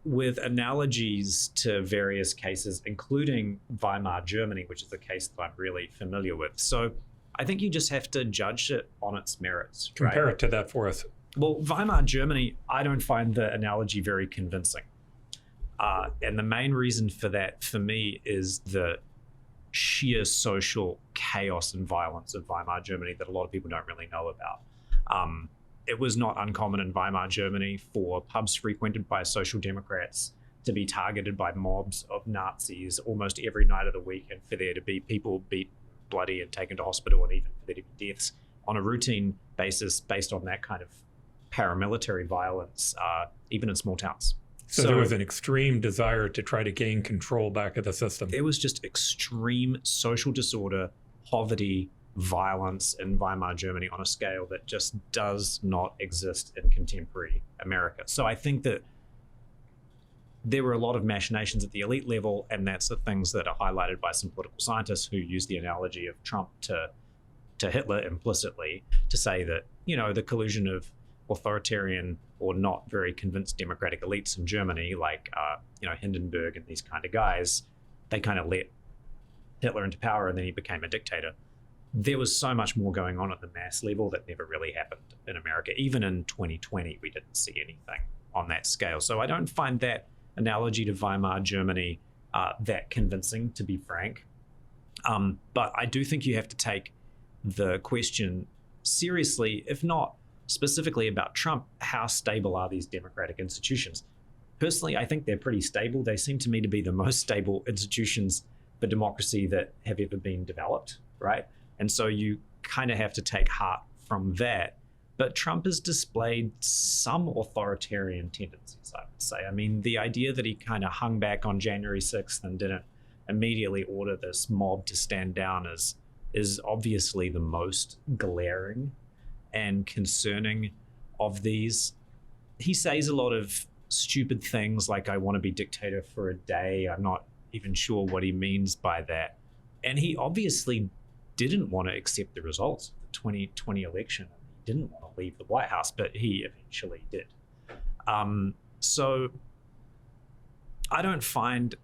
with analogies to various cases, including Weimar Germany, which is a case that I'm really familiar with. So I think you just have to judge it on its merits.
Compare it to that for us.
Well, Weimar Germany, I don't find the analogy very convincing. And the main reason for that, for me, is the sheer social chaos and violence of Weimar Germany that a lot of people don't really know about. It was not uncommon in Weimar Germany for pubs frequented by social democrats to be targeted by mobs of Nazis almost every night of the week, and for there to be people beat bloody and taken to hospital, and even for there to be deaths on a routine basis based on that kind of paramilitary violence, even in small towns.
So there was an extreme desire to try to gain control back of the system.
There was just extreme social disorder, poverty, violence in Weimar Germany on a scale that just does not exist in contemporary America. So I think that there were a lot of machinations at the elite level, and that's the things that are highlighted by some political scientists who use the analogy of Trump to Hitler implicitly to say that, the collusion of authoritarian or not very convinced democratic elites in Germany, like Hindenburg and these kind of guys, they kind of let Hitler into power and then he became a dictator. There was so much more going on at the mass level that never really happened in America. Even in 2020, we didn't see anything on that scale. So I don't find that analogy to Weimar Germany that convincing, to be frank. But I do think you have to take the question seriously, if not specifically about Trump. How stable are these democratic institutions? Personally, I think they're pretty stable. They seem to me to be the most stable institutions for democracy that have ever been developed, right? And so you kind of have to take heart from that. But Trump has displayed some authoritarian tendencies, I would say. I mean, the idea that he kind of hung back on January 6th and didn't immediately order this mob to stand down is obviously the most glaring and concerning of these. He says a lot of stupid things like, I want to be dictator for a day. I'm not even sure what he means by that. And he obviously didn't want to accept the results of the 2020 election. He didn't want to leave the White House, but he eventually did. So I don't find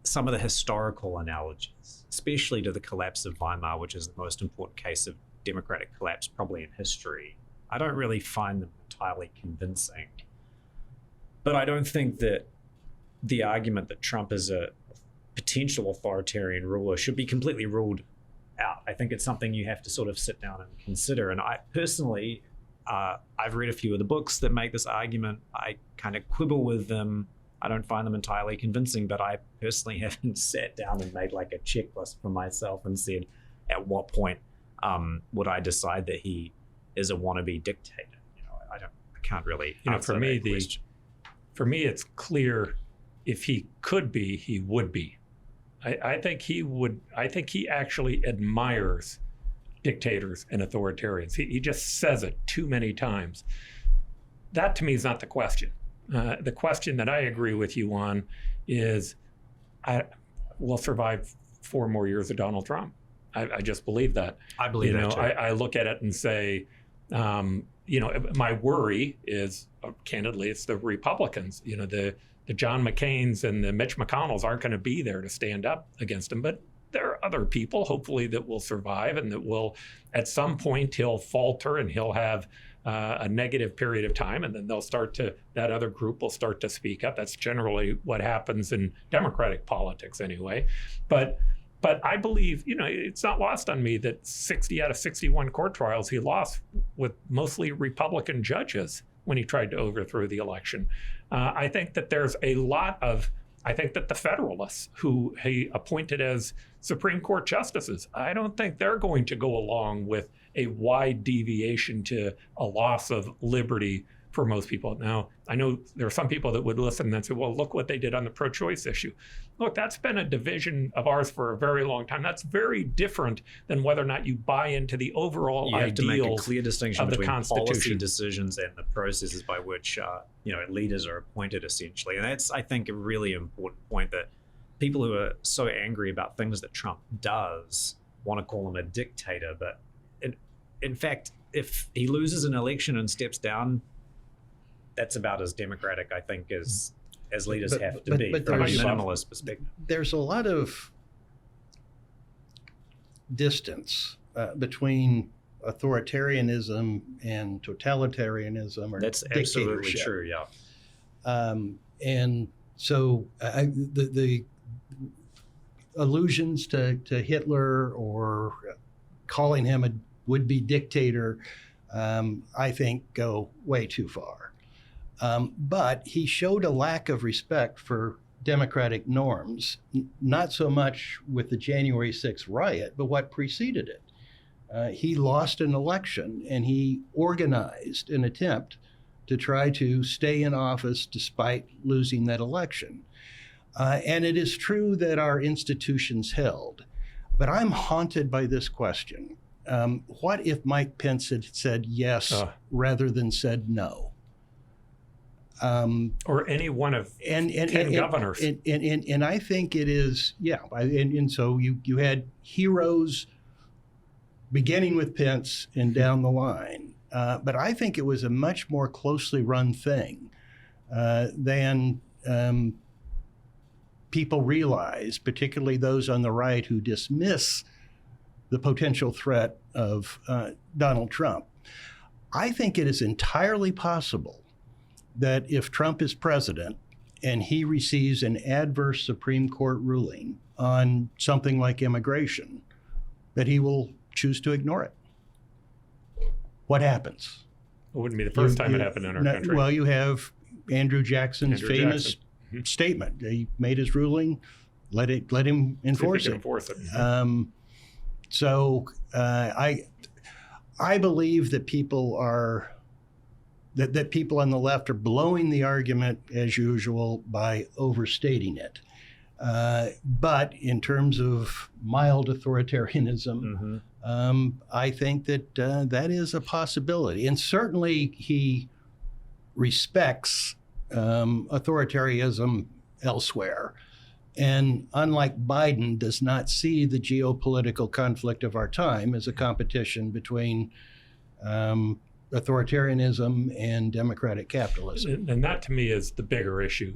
some of the historical analogies, especially to the collapse of Weimar, which is the most important case of democratic collapse probably in history, I don't really find them entirely convincing. But I don't think that the argument that Trump is a potential authoritarian ruler should be completely ruled out. I think it's something you have to sort of sit down and consider. And I personally, I've read a few of the books that make this argument. I kind of quibble with them. I don't find them entirely convincing, but I personally haven't sat down and made like a checklist for myself and said, at what point would I decide that he is a wannabe dictator? I can't really answer that question.
For me, it's clear if he could be, he would be. I think he would. I think he actually admires dictators and authoritarians. He just says it too many times. That to me is not the question. The question that I agree with you on is, we'll survive 4 more years of Donald Trump. I just believe that.
I believe that too.
I look at it and say, my worry is, candidly, it's the Republicans. The John McCains and the Mitch McConnells aren't going to be there to stand up against him. But there are other people, hopefully, that will survive and that will, at some point, he'll falter and he'll have a negative period of time. And then that other group will start to speak up. That's generally what happens in Democratic politics anyway. But I believe, it's not lost on me that 60 out of 61 court trials he lost with mostly Republican judges when he tried to overthrow the election. I think that there's a lot of, I think that the Federalists who he appointed as Supreme Court justices, I don't think they're going to go along with a wide deviation to a loss of liberty for most people. Now, I know there are some people that would listen and say, well, look what they did on the pro-choice issue. Look, that's been a division of ours for a very long time. That's very different than whether or not you buy into the overall ideals of the Constitution. You have to make a clear distinction between policy decisions and the processes by which leaders are appointed, essentially. And that's, I think, a really important point, that people who are so angry about things that Trump does want to call him a dictator. But in fact, if he loses an election and steps down, that's about as democratic, I think, as leaders have to be from a minimalist perspective.
There's a lot of distance between authoritarianism and totalitarianism or
that's absolutely true, yeah.
And so the allusions to Hitler or calling him a would-be dictator, I think, go way too far. But he showed a lack of respect for democratic norms, not so much with the January 6th riot, but what preceded it. He lost an election and he organized an attempt to try to stay in office despite losing that election. And it is true that our institutions held, but I'm haunted by this question. What if Mike Pence had said yes rather than said no?
Or any one of 10 governors.
And I think it is, yeah. And so you had heroes beginning with Pence and down the line. But I think it was a much more closely run thing than people realize, particularly those on the right who dismiss the potential threat of Donald Trump. I think it is entirely possible that if Trump is president and he receives an adverse Supreme Court ruling on something like immigration, that he will choose to ignore it. What happens?
It wouldn't be the first time it happened in our country.
Well, you have Andrew Jackson's famous statement. He made his ruling, let him enforce it. So I believe that people are that people on the left are blowing the argument as usual by overstating it. But in terms of mild authoritarianism, I think that that is a possibility. And certainly he respects authoritarianism elsewhere. And unlike Biden, does not see the geopolitical conflict of our time as a competition between authoritarianism and democratic capitalism.
And that to me is the bigger issue.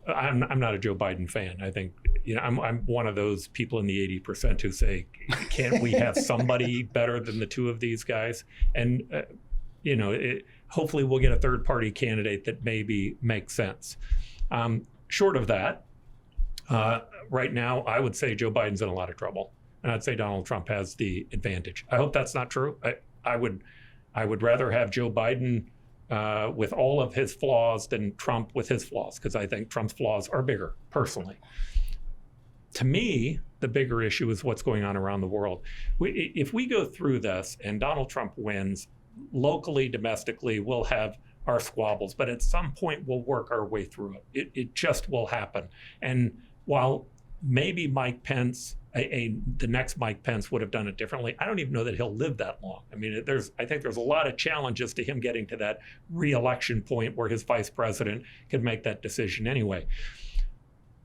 I'm not a Joe Biden fan. I think, I'm one of those people in the 80% who say, can't we have somebody better than the two of these guys? And, hopefully we'll get a third party candidate that maybe makes sense. Short of that, right now, I would say Joe Biden's in a lot of trouble. And I'd say Donald Trump has the advantage. I hope that's not true. I would rather have Joe Biden with all of his flaws than Trump with his flaws, because I think Trump's flaws are bigger, personally. To me, the bigger issue is what's going on around the world. If we go through this and Donald Trump wins, locally, domestically, we'll have our squabbles, but at some point we'll work our way through it. It just will happen. And while maybe Mike Pence, the next Mike Pence would have done it differently, I don't even know that he'll live that long. I mean, I think there's a lot of challenges to him getting to that re-election point where his vice president could make that decision anyway.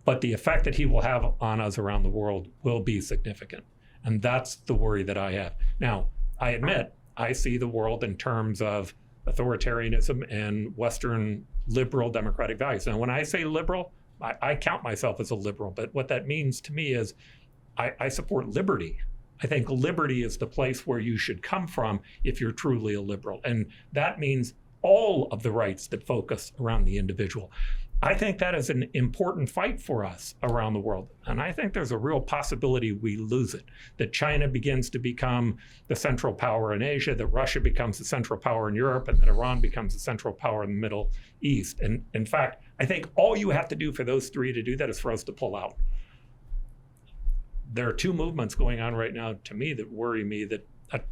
But the effect that he will have on us around the world will be significant. And that's the worry that I have. Now, I admit, I see the world in terms of authoritarianism and Western liberal democratic values. Now, when I say liberal, I count myself as a liberal, but what that means to me is I support liberty. I think liberty is the place where you should come from if you're truly a liberal. And that means all of the rights that focus around the individual. I think that is an important fight for us around the world. And I think there's a real possibility we lose it, that China begins to become the central power in Asia, that Russia becomes the central power in Europe, and that Iran becomes the central power in the Middle East. And in fact, I think all you have to do for those three to do that is for us to pull out. There are two movements going on right now, to me, that worry me that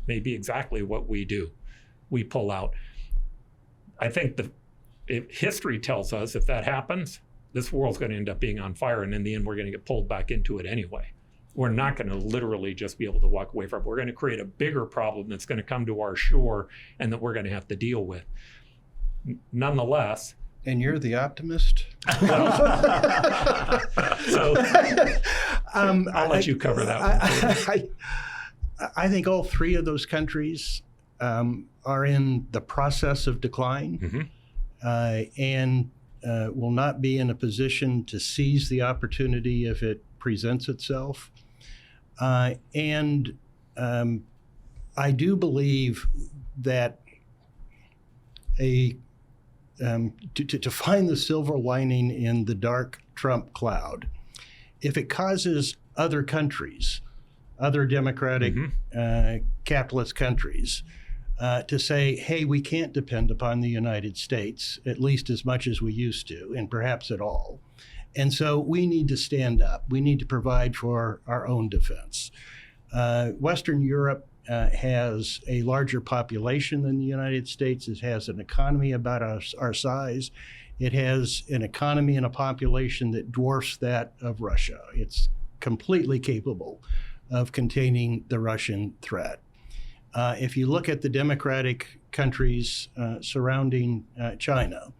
may be exactly what we do. We pull out. I think if history tells us if that happens, this world's going to end up being on fire, and in the end, we're going to get pulled back into it anyway. We're not going to literally just be able to walk away from it. We're going to create a bigger problem that's going to come to our shore and that we're going to have to deal with. Nonetheless.
And you're the optimist?
So I'll let you cover that one.
I think all three of those countries are in the process of decline. And will not be in a position to seize the opportunity if it presents itself. And I do believe that to find the silver lining in the dark Trump cloud, if it causes other countries, other democratic capitalist countries, to say, hey, we can't depend upon the United States, at least as much as we used to, and perhaps at all. And so we need to stand up. We need to provide for our own defense. Western Europe has a larger population than the United States. It has an economy about our size. It has an economy and a population that dwarfs that of Russia. It's completely capable of containing the Russian threat. If you look at the democratic countries surrounding China,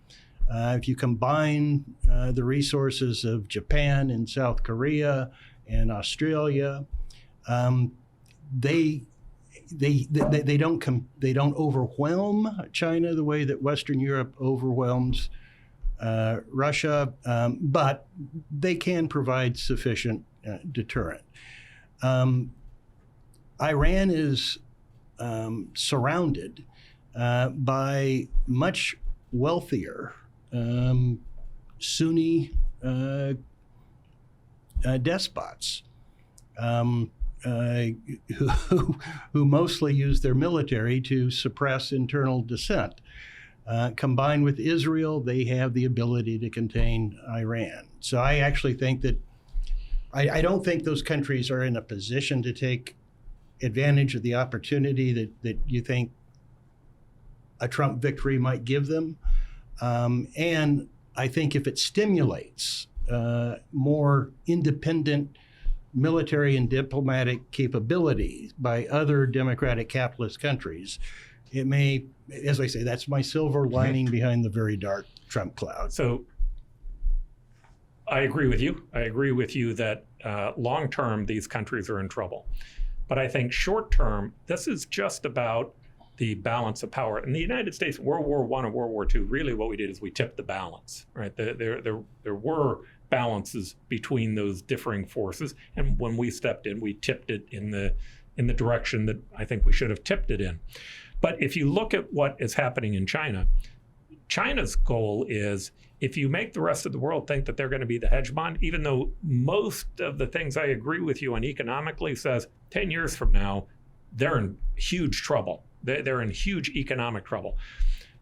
if you combine the resources of Japan and South Korea and Australia, they don't overwhelm China the way that Western Europe overwhelms Russia, but they can provide sufficient deterrent. Iran is surrounded by much wealthier Sunni despots who mostly use their military to suppress internal dissent. Combined with Israel, they have the ability to contain Iran. So I actually think that I don't think those countries are in a position to take advantage of the opportunity that you think a Trump victory might give them. And I think if it stimulates more independent military and diplomatic capability by other democratic capitalist countries, it may, as I say, that's my silver lining behind the very dark Trump cloud.
So I agree with you. I agree with you that long term, these countries are in trouble. But I think short term, this is just about the balance of power. In the United States, World War I and World War II, really what we did is we tipped the balance, right? There were balances between those differing forces. And when we stepped in, we tipped it in the direction that I think we should have tipped it in. But if you look at what is happening in China, China's goal is, if you make the rest of the world think that they're going to be the hegemon, even though most of the things I agree with you on economically says 10 years from now, they're in huge trouble. They're in huge economic trouble.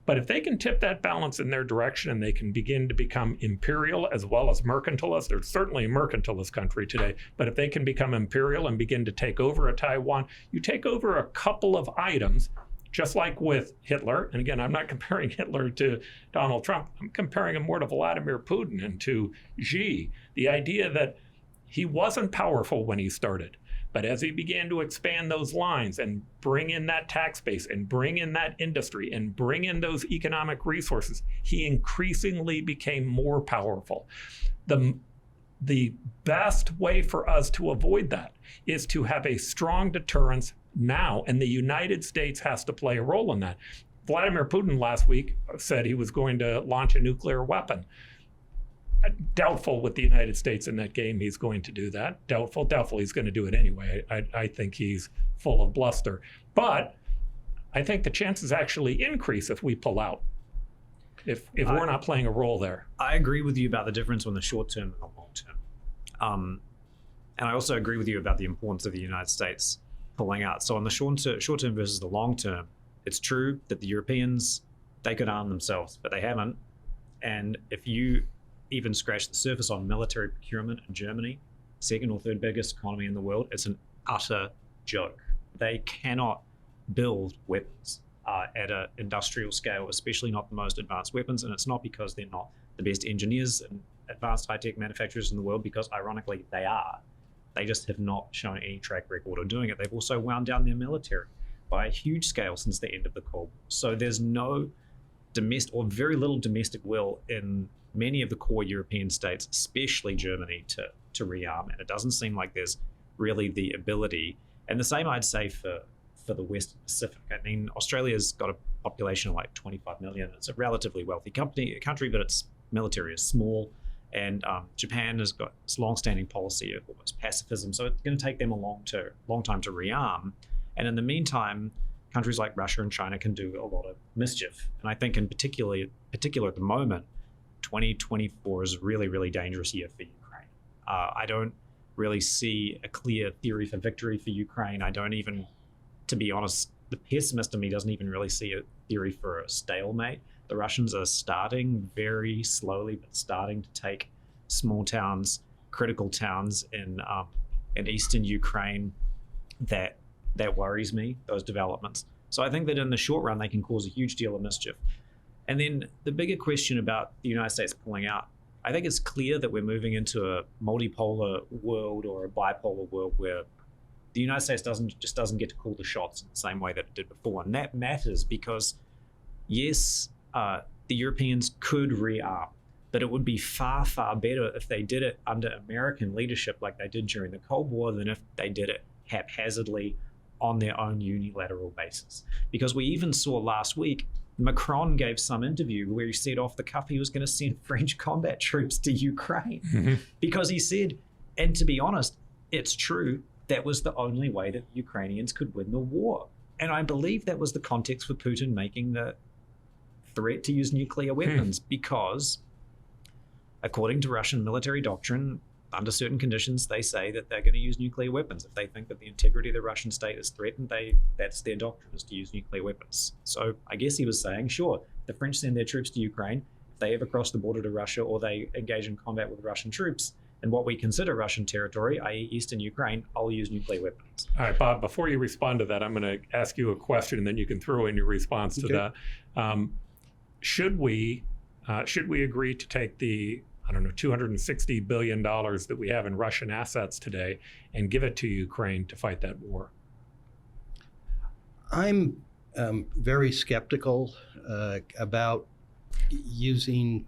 But if they can tip that balance in their direction and they can begin to become imperial as well as mercantilist, they're certainly a mercantilist country today, but if they can become imperial and begin to take over a Taiwan, you take over a couple of items, just like with Hitler. And again, I'm not comparing Hitler to Donald Trump. I'm comparing him more to Vladimir Putin and to Xi. The idea that he wasn't powerful when he started, but as he began to expand those lines and bring in that tax base and bring in that industry and bring in those economic resources, he increasingly became more powerful. The best way for us to avoid that is to have a strong deterrence now, and the United States has to play a role in that. Vladimir Putin last week said he was going to launch a nuclear weapon. Doubtful with the United States in that game he's going to do that. Doubtful he's going to do it anyway. I think he's full of bluster. But I think the chances actually increase if we pull out, if we're not playing a role there.
I agree with you about the difference on the short term and the long term. And I also agree with you about the importance of the United States pulling out. So on the short term versus the long term, it's true that the Europeans, they could arm themselves, but they haven't. And if you even scratch the surface on military procurement in Germany, second or third biggest economy in the world, it's an utter joke. They cannot build weapons at an industrial scale, especially not the most advanced weapons. And it's not because they're not the best engineers and advanced high-tech manufacturers in the world, because ironically they are. They just have not shown any track record of doing it. They've also wound down their military by a huge scale since the end of the Cold War. So there's no domestic, or very little domestic will in many of the core European states, especially Germany, to rearm. And it doesn't seem like there's really the ability. And the same I'd say for the Western Pacific. I mean, Australia's got a population of like 25 million. It's a relatively wealthy country, but its military is small. And Japan has got this long-standing policy of almost pacifism. So it's going to take them a long time to rearm. And in the meantime, countries like Russia and China can do a lot of mischief. And I think in particular at the moment, 2024 is a really, really dangerous year for Ukraine. I don't really see a clear theory for victory for Ukraine. I don't even, to be honest, the pessimist in me doesn't even really see a theory for a stalemate. The Russians are starting very slowly, but starting to take small towns, critical towns in eastern Ukraine. That worries me, those developments. So I think that in the short run, they can cause a huge deal of mischief. And then the bigger question about the United States pulling out, I think it's clear that we're moving into a multipolar world or a bipolar world where the United States doesn't get to call the shots in the same way that it did before. And that matters because, yes, the Europeans could rearm, but it would be far, far better if they did it under American leadership like they did during the Cold War than if they did it haphazardly on their own unilateral basis. Because we even saw last week Macron gave some interview where he said off the cuff he was going to send French combat troops to Ukraine because he said, and to be honest, it's true, that was the only way that Ukrainians could win the war. And I believe that was the context for Putin making the threat to use nuclear weapons because, according to Russian military doctrine, under certain conditions, they say that they're going to use nuclear weapons. If they think that the integrity of the Russian state is threatened, that's their doctrine, is to use nuclear weapons. So I guess he was saying, sure, the French send their troops to Ukraine. If they ever cross the border to Russia or they engage in combat with Russian troops in what we consider Russian territory, i.e. eastern Ukraine, I'll use nuclear weapons.
All right, Bob, before you respond to that, I'm going to ask you a question and then you can throw in your response to that. Should we agree to take the $260 billion that we have in Russian assets today and give it to Ukraine to fight that war?
I'm very skeptical about using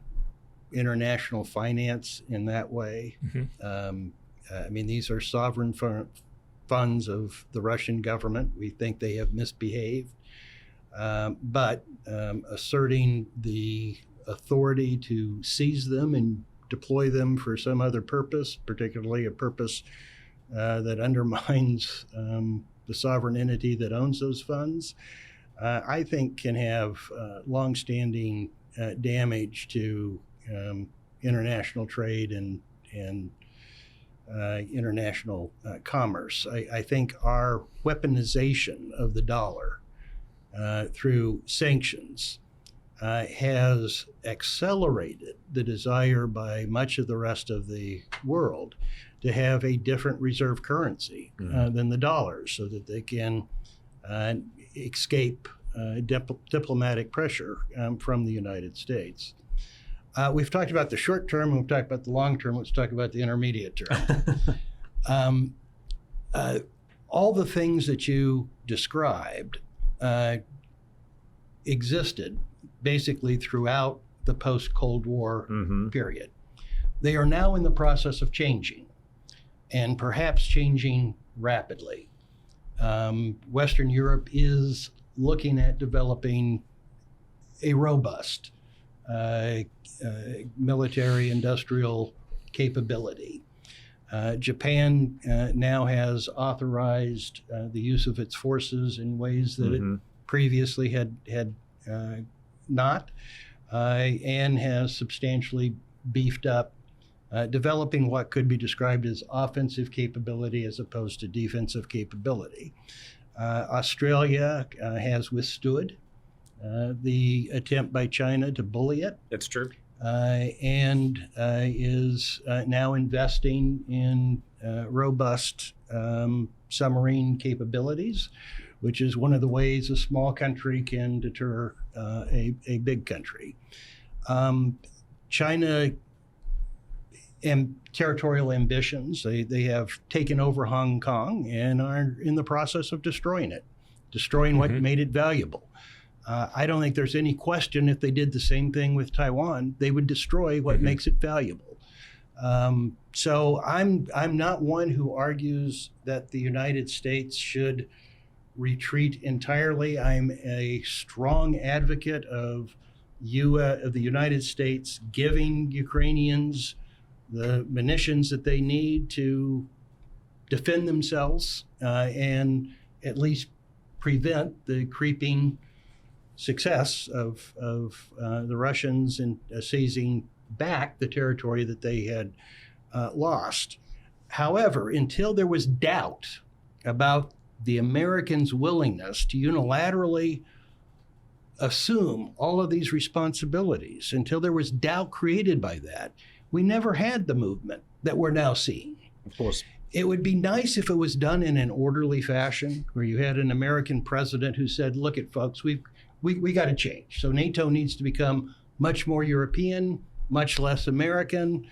international finance in that way. I mean, these are sovereign funds of the Russian government. We think they have misbehaved. But asserting the authority to seize them and deploy them for some other purpose, particularly a purpose that undermines the sovereign entity that owns those funds, I think can have longstanding damage to international trade and international commerce. I think our weaponization of the dollar through sanctions has accelerated the desire by much of the rest of the world to have a different reserve currency than the dollar so that they can escape diplomatic pressure from the United States. We've talked about the short term, and we've talked about the long term. Let's talk about the intermediate term. All the things that you described existed basically throughout the post-Cold War period. They are now in the process of changing, and perhaps changing rapidly. Western Europe is looking at developing a robust military industrial capability. Japan now has authorized the use of its forces in ways that it previously had not, and has substantially beefed up, developing what could be described as offensive capability as opposed to defensive capability. Australia has withstood the attempt by China to bully it.
That's true.
And is now investing in robust submarine capabilities, which is one of the ways a small country can deter a big country. China and territorial ambitions, they have taken over Hong Kong and are in the process of destroying it, destroying what made it valuable. I don't think there's any question if they did the same thing with Taiwan, they would destroy what makes it valuable. So I'm not one who argues that the United States should retreat entirely. I'm a strong advocate of the United States giving Ukrainians the munitions that they need to defend themselves and at least prevent the creeping success of the Russians in seizing back the territory that they had lost. However, until there was doubt about the Americans' willingness to unilaterally assume all of these responsibilities, until there was doubt created by that, we never had the movement that we're now seeing.
Of course.
It would be nice if it was done in an orderly fashion, where you had an American president who said, look at folks, we got to change. So NATO needs to become much more European, much less American.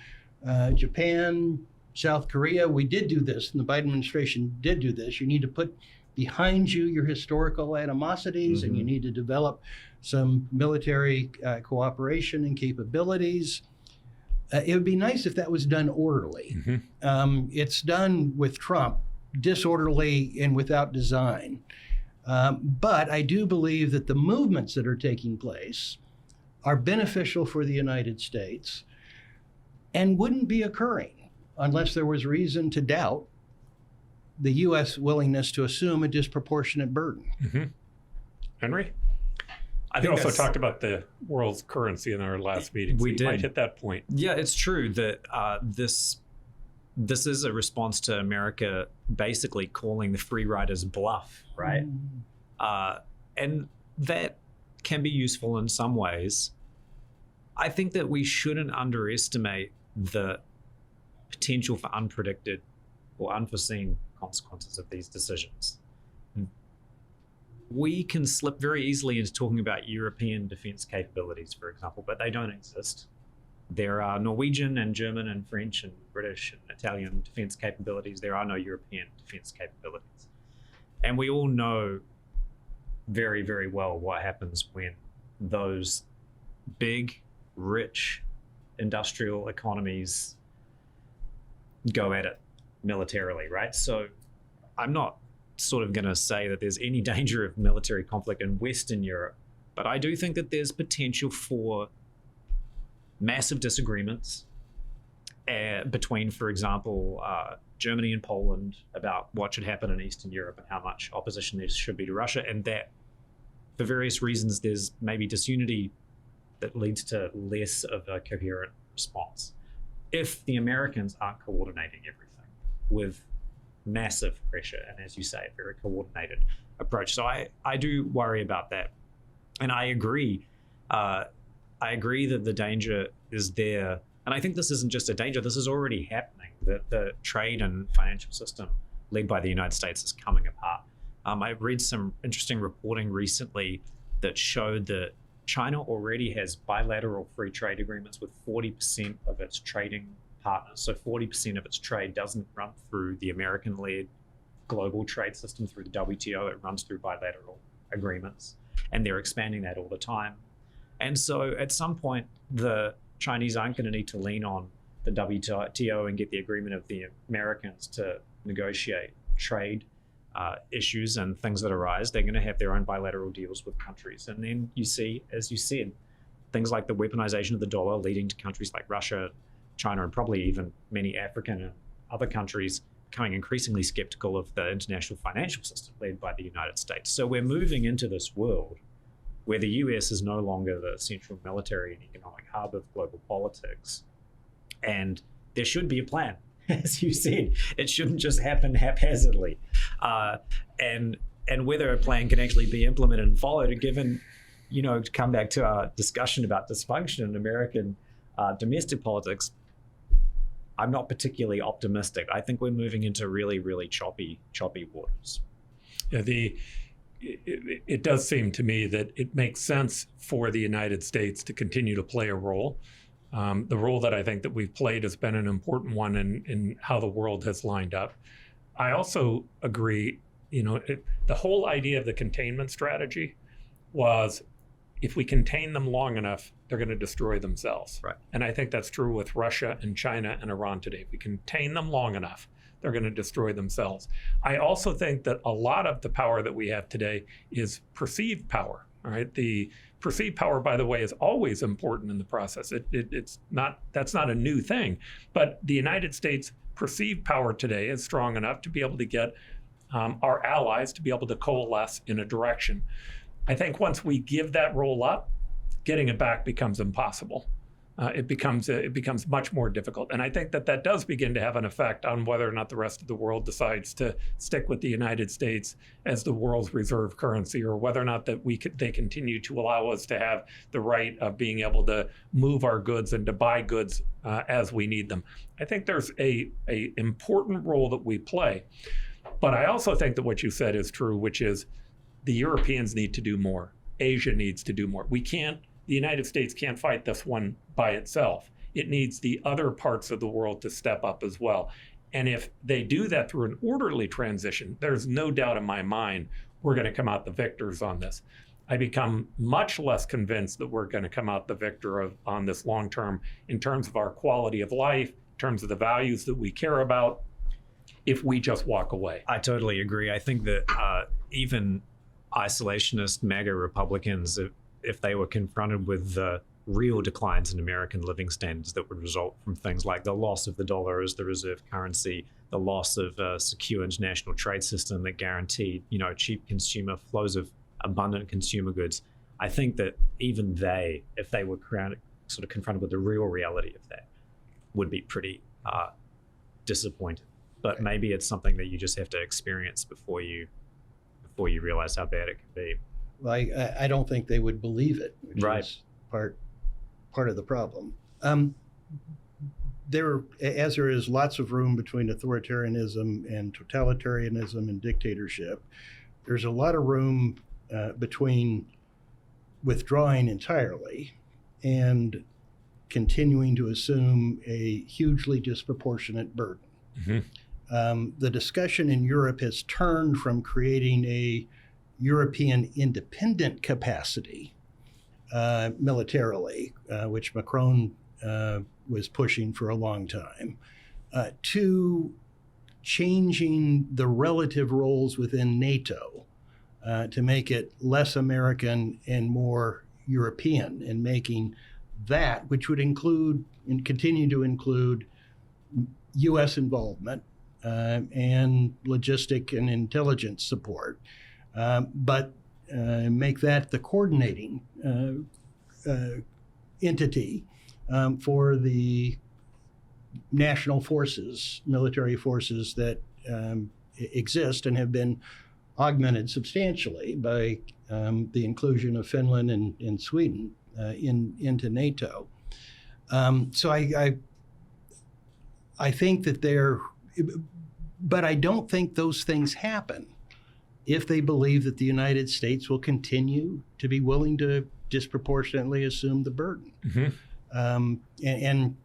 Japan, South Korea, we did do this, and the Biden administration did do this. You need to put behind you your historical animosities, and you need to develop some military cooperation and capabilities. It would be nice if that was done orderly. It's done with Trump, disorderly and without design. But I do believe that the movements that are taking place are beneficial for the United States and wouldn't be occurring unless there was reason to doubt the U.S. willingness to assume a disproportionate burden.
Mm-hmm. Henry? We also talked about the world's currency in our last meeting. So
We did.
Might hit that point.
Yeah, it's true that this is a response to America basically calling the free riders bluff, right? And that can be useful in some ways. I think that we shouldn't underestimate the potential for unpredicted or unforeseen consequences of these decisions. We can slip very easily into talking about European defense capabilities, for example, but they don't exist. There are Norwegian and German and French and British and Italian defense capabilities. There are no European defense capabilities. And we all know very, very well what happens when those big, rich, industrial economies go at it militarily, right? So I'm not sort of going to say that there's any danger of military conflict in Western Europe, but I do think that there's potential for massive disagreements between, for example, Germany and Poland about what should happen in Eastern Europe and how much opposition there should be to Russia, and that for various reasons there's maybe disunity that leads to less of a coherent response if the Americans aren't coordinating everything with massive pressure and, as you say, a very coordinated approach. So I do worry about that, and I agree that the danger is there, and I think this isn't just a danger, this is already happening, that the trade and financial system led by the United States is coming apart. I read some interesting reporting recently that showed that China already has bilateral free trade agreements with 40% of its trading partners. So 40% of its trade doesn't run through the American-led global trade system, through the WTO. It runs through bilateral agreements, and they're expanding that all the time. And so at some point, the Chinese aren't going to need to lean on the WTO and get the agreement of the Americans to negotiate trade issues and things that arise. They're going to have their own bilateral deals with countries. And then you see, as you said, things like the weaponization of the dollar leading to countries like Russia, China, and probably even many African and other countries becoming increasingly skeptical of the international financial system led by the United States. So we're moving into this world where the US is no longer the central military and economic hub of global politics. And there should be a plan. As you said, it shouldn't just happen haphazardly. And whether a plan can actually be implemented and followed, given, to come back to our discussion about dysfunction in American domestic politics, I'm not particularly optimistic. I think we're moving into really, really choppy waters.
Yeah, it does seem to me that it makes sense for the United States to continue to play a role. The role that I think that we've played has been an important one in how the world has lined up. I also agree, the whole idea of the containment strategy was, if we contain them long enough, they're going to destroy themselves.
Right.
And I think that's true with Russia and China and Iran today. If we contain them long enough, they're going to destroy themselves. I also think that a lot of the power that we have today is perceived power. All right. The perceived power, by the way, is always important in the process. That's not a new thing. But the United States perceived power today is strong enough to be able to get our allies to be able to coalesce in a direction. I think once we give that role up, getting it back becomes impossible. It becomes much more difficult. And I think that does begin to have an effect on whether or not the rest of the world decides to stick with the United States as the world's reserve currency, or whether or not that they continue to allow us to have the right of being able to move our goods and to buy goods as we need them. I think there's a important role that we play. But I also think that what you said is true, which is the Europeans need to do more. Asia needs to do more. The United States can't fight this one by itself. It needs the other parts of the world to step up as well. And if they do that through an orderly transition, there's no doubt in my mind we're going to come out the victors on this. I become much less convinced that we're going to come out the victor on this long term in terms of our quality of life, in terms of the values that we care about, if we just walk away.
I totally agree. I think that even isolationist MAGA Republicans, if they were confronted with the real declines in American living standards that would result from things like the loss of the dollar as the reserve currency, the loss of a secure international trade system that guaranteed, cheap consumer flows of abundant consumer goods, I think that even they, if they were sort of confronted with the real reality of that, would be pretty disappointed. But maybe it's something that you just have to experience before you realize how bad it can be.
Well, I don't think they would believe it, which
Right.
is part of the problem. There is lots of room between authoritarianism and totalitarianism and dictatorship, there's a lot of room between withdrawing entirely and continuing to assume a hugely disproportionate burden. The discussion in Europe has turned from creating a European independent capacity militarily, which Macron was pushing for a long time, to changing the relative roles within NATO to make it less American and more European, and making that, which would include and continue to include U.S. involvement and logistic and intelligence support, but make that the coordinating entity for the national forces, military forces that exist and have been augmented substantially by the inclusion of Finland and Sweden into NATO. So I think that but I don't think those things happen if they believe that the United States will continue to be willing to disproportionately assume the burden. And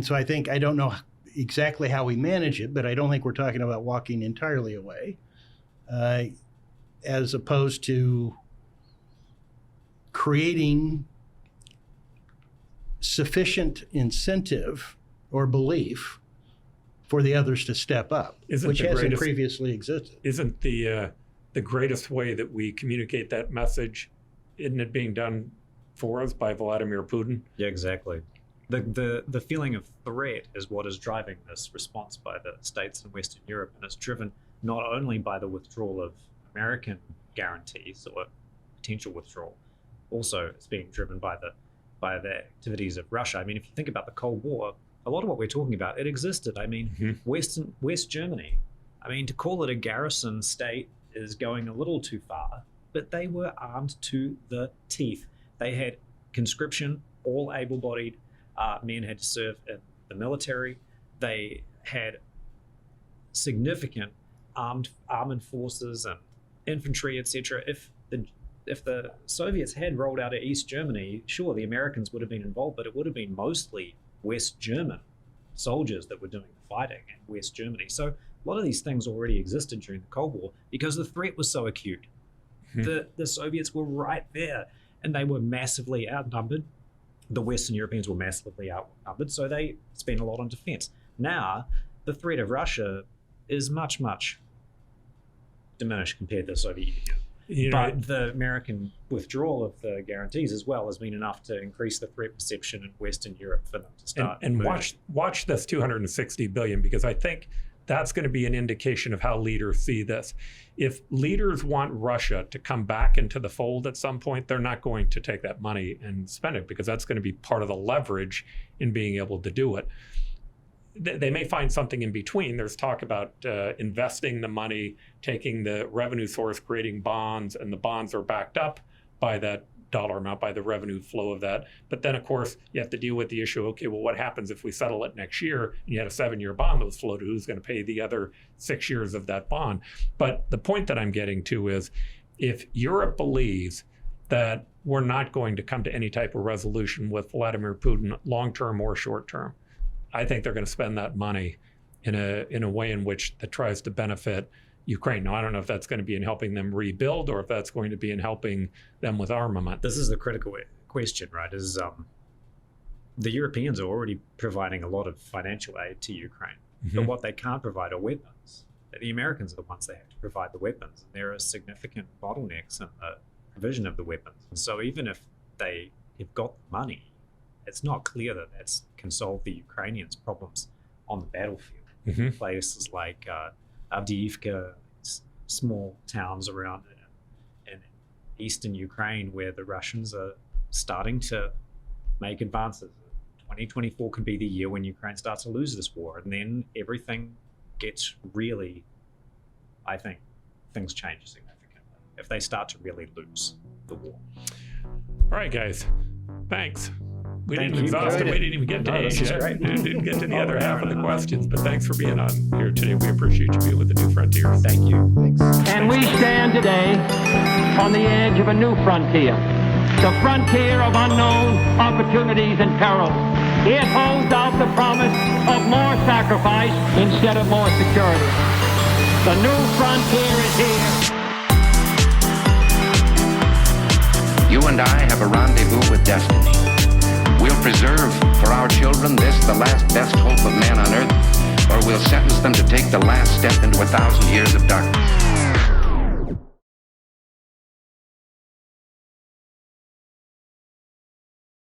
so I don't know exactly how we manage it, but I don't think we're talking about walking entirely away, as opposed to creating sufficient incentive or belief for the others to step up, which hasn't previously existed.
Isn't the greatest way that we communicate that message, isn't it being done for us by Vladimir Putin?
Yeah, exactly. The feeling of threat is what is driving this response by the states in Western Europe, and it's driven not only by the withdrawal of American guarantees or potential withdrawal, also it's being driven by the activities of Russia. I mean, if you think about the Cold War, a lot of what we're talking about, it existed. I mean, West Germany, I mean, to call it a garrison state is going a little too far, but they were armed to the teeth. They had conscription, all able-bodied men had to serve in the military. They had significant armed forces and infantry, etc. If the Soviets had rolled out of East Germany, sure, the Americans would have been involved, but it would have been mostly West German soldiers that were doing the fighting in West Germany. So a lot of these things already existed during the Cold War because the threat was so acute. The Soviets were right there, and they were massively outnumbered. The Western Europeans were massively outnumbered, so they spent a lot on defense. Now, the threat of Russia is much, much diminished compared to the Soviet Union. But the American withdrawal of the guarantees as well has been enough to increase the threat perception in Western Europe for them to start.
And watch this $260 billion, because I think that's going to be an indication of how leaders see this. If leaders want Russia to come back into the fold at some point, they're not going to take that money and spend it, because that's going to be part of the leverage in being able to do it. They may find something in between. There's talk about investing the money, taking the revenue source, creating bonds, and the bonds are backed up by that dollar amount, by the revenue flow of that. But then, of course, you have to deal with the issue, okay, well, what happens if we settle it next year and you had a 7-year bond that was floated? Who's going to pay the other 6 years of that bond? But the point that I'm getting to is, if Europe believes that we're not going to come to any type of resolution with Vladimir Putin, long-term or short-term, I think they're going to spend that money in a way in which that tries to benefit Ukraine. Now, I don't know if that's going to be in helping them rebuild or if that's going to be in helping them with armament.
This is the critical question, right? Is the Europeans are already providing a lot of financial aid to Ukraine, but what they can't provide are weapons. the Americans are the ones that have to provide the weapons. And there are significant bottlenecks in the provision of the weapons. And so even if they have got the money, it's not clear that that can solve the Ukrainians' problems on the battlefield.
Mm-hmm.
Places like Avdiivka, small towns around in eastern Ukraine where the Russians are starting to make advances. 2024 could be the year when Ukraine starts to lose this war, and then everything gets really, I think, things change significantly if they start to really lose the war.
All right, guys. Thanks. We
Thank
didn't
you.
exhaust it. We didn't even get to Asia. We didn't get to the other half of the questions, but thanks for being on here today. We appreciate you being with the New Frontiers.
Thank you.
Thanks.
And we stand today on the edge of a new frontier, the frontier of unknown opportunities and perils. It holds out the promise of more sacrifice instead of more security. The new frontier is here.
You and I have a rendezvous with destiny. We'll preserve for our children this, the last best hope of man on earth, or we'll sentence them to take the last step into 1,000 years of darkness.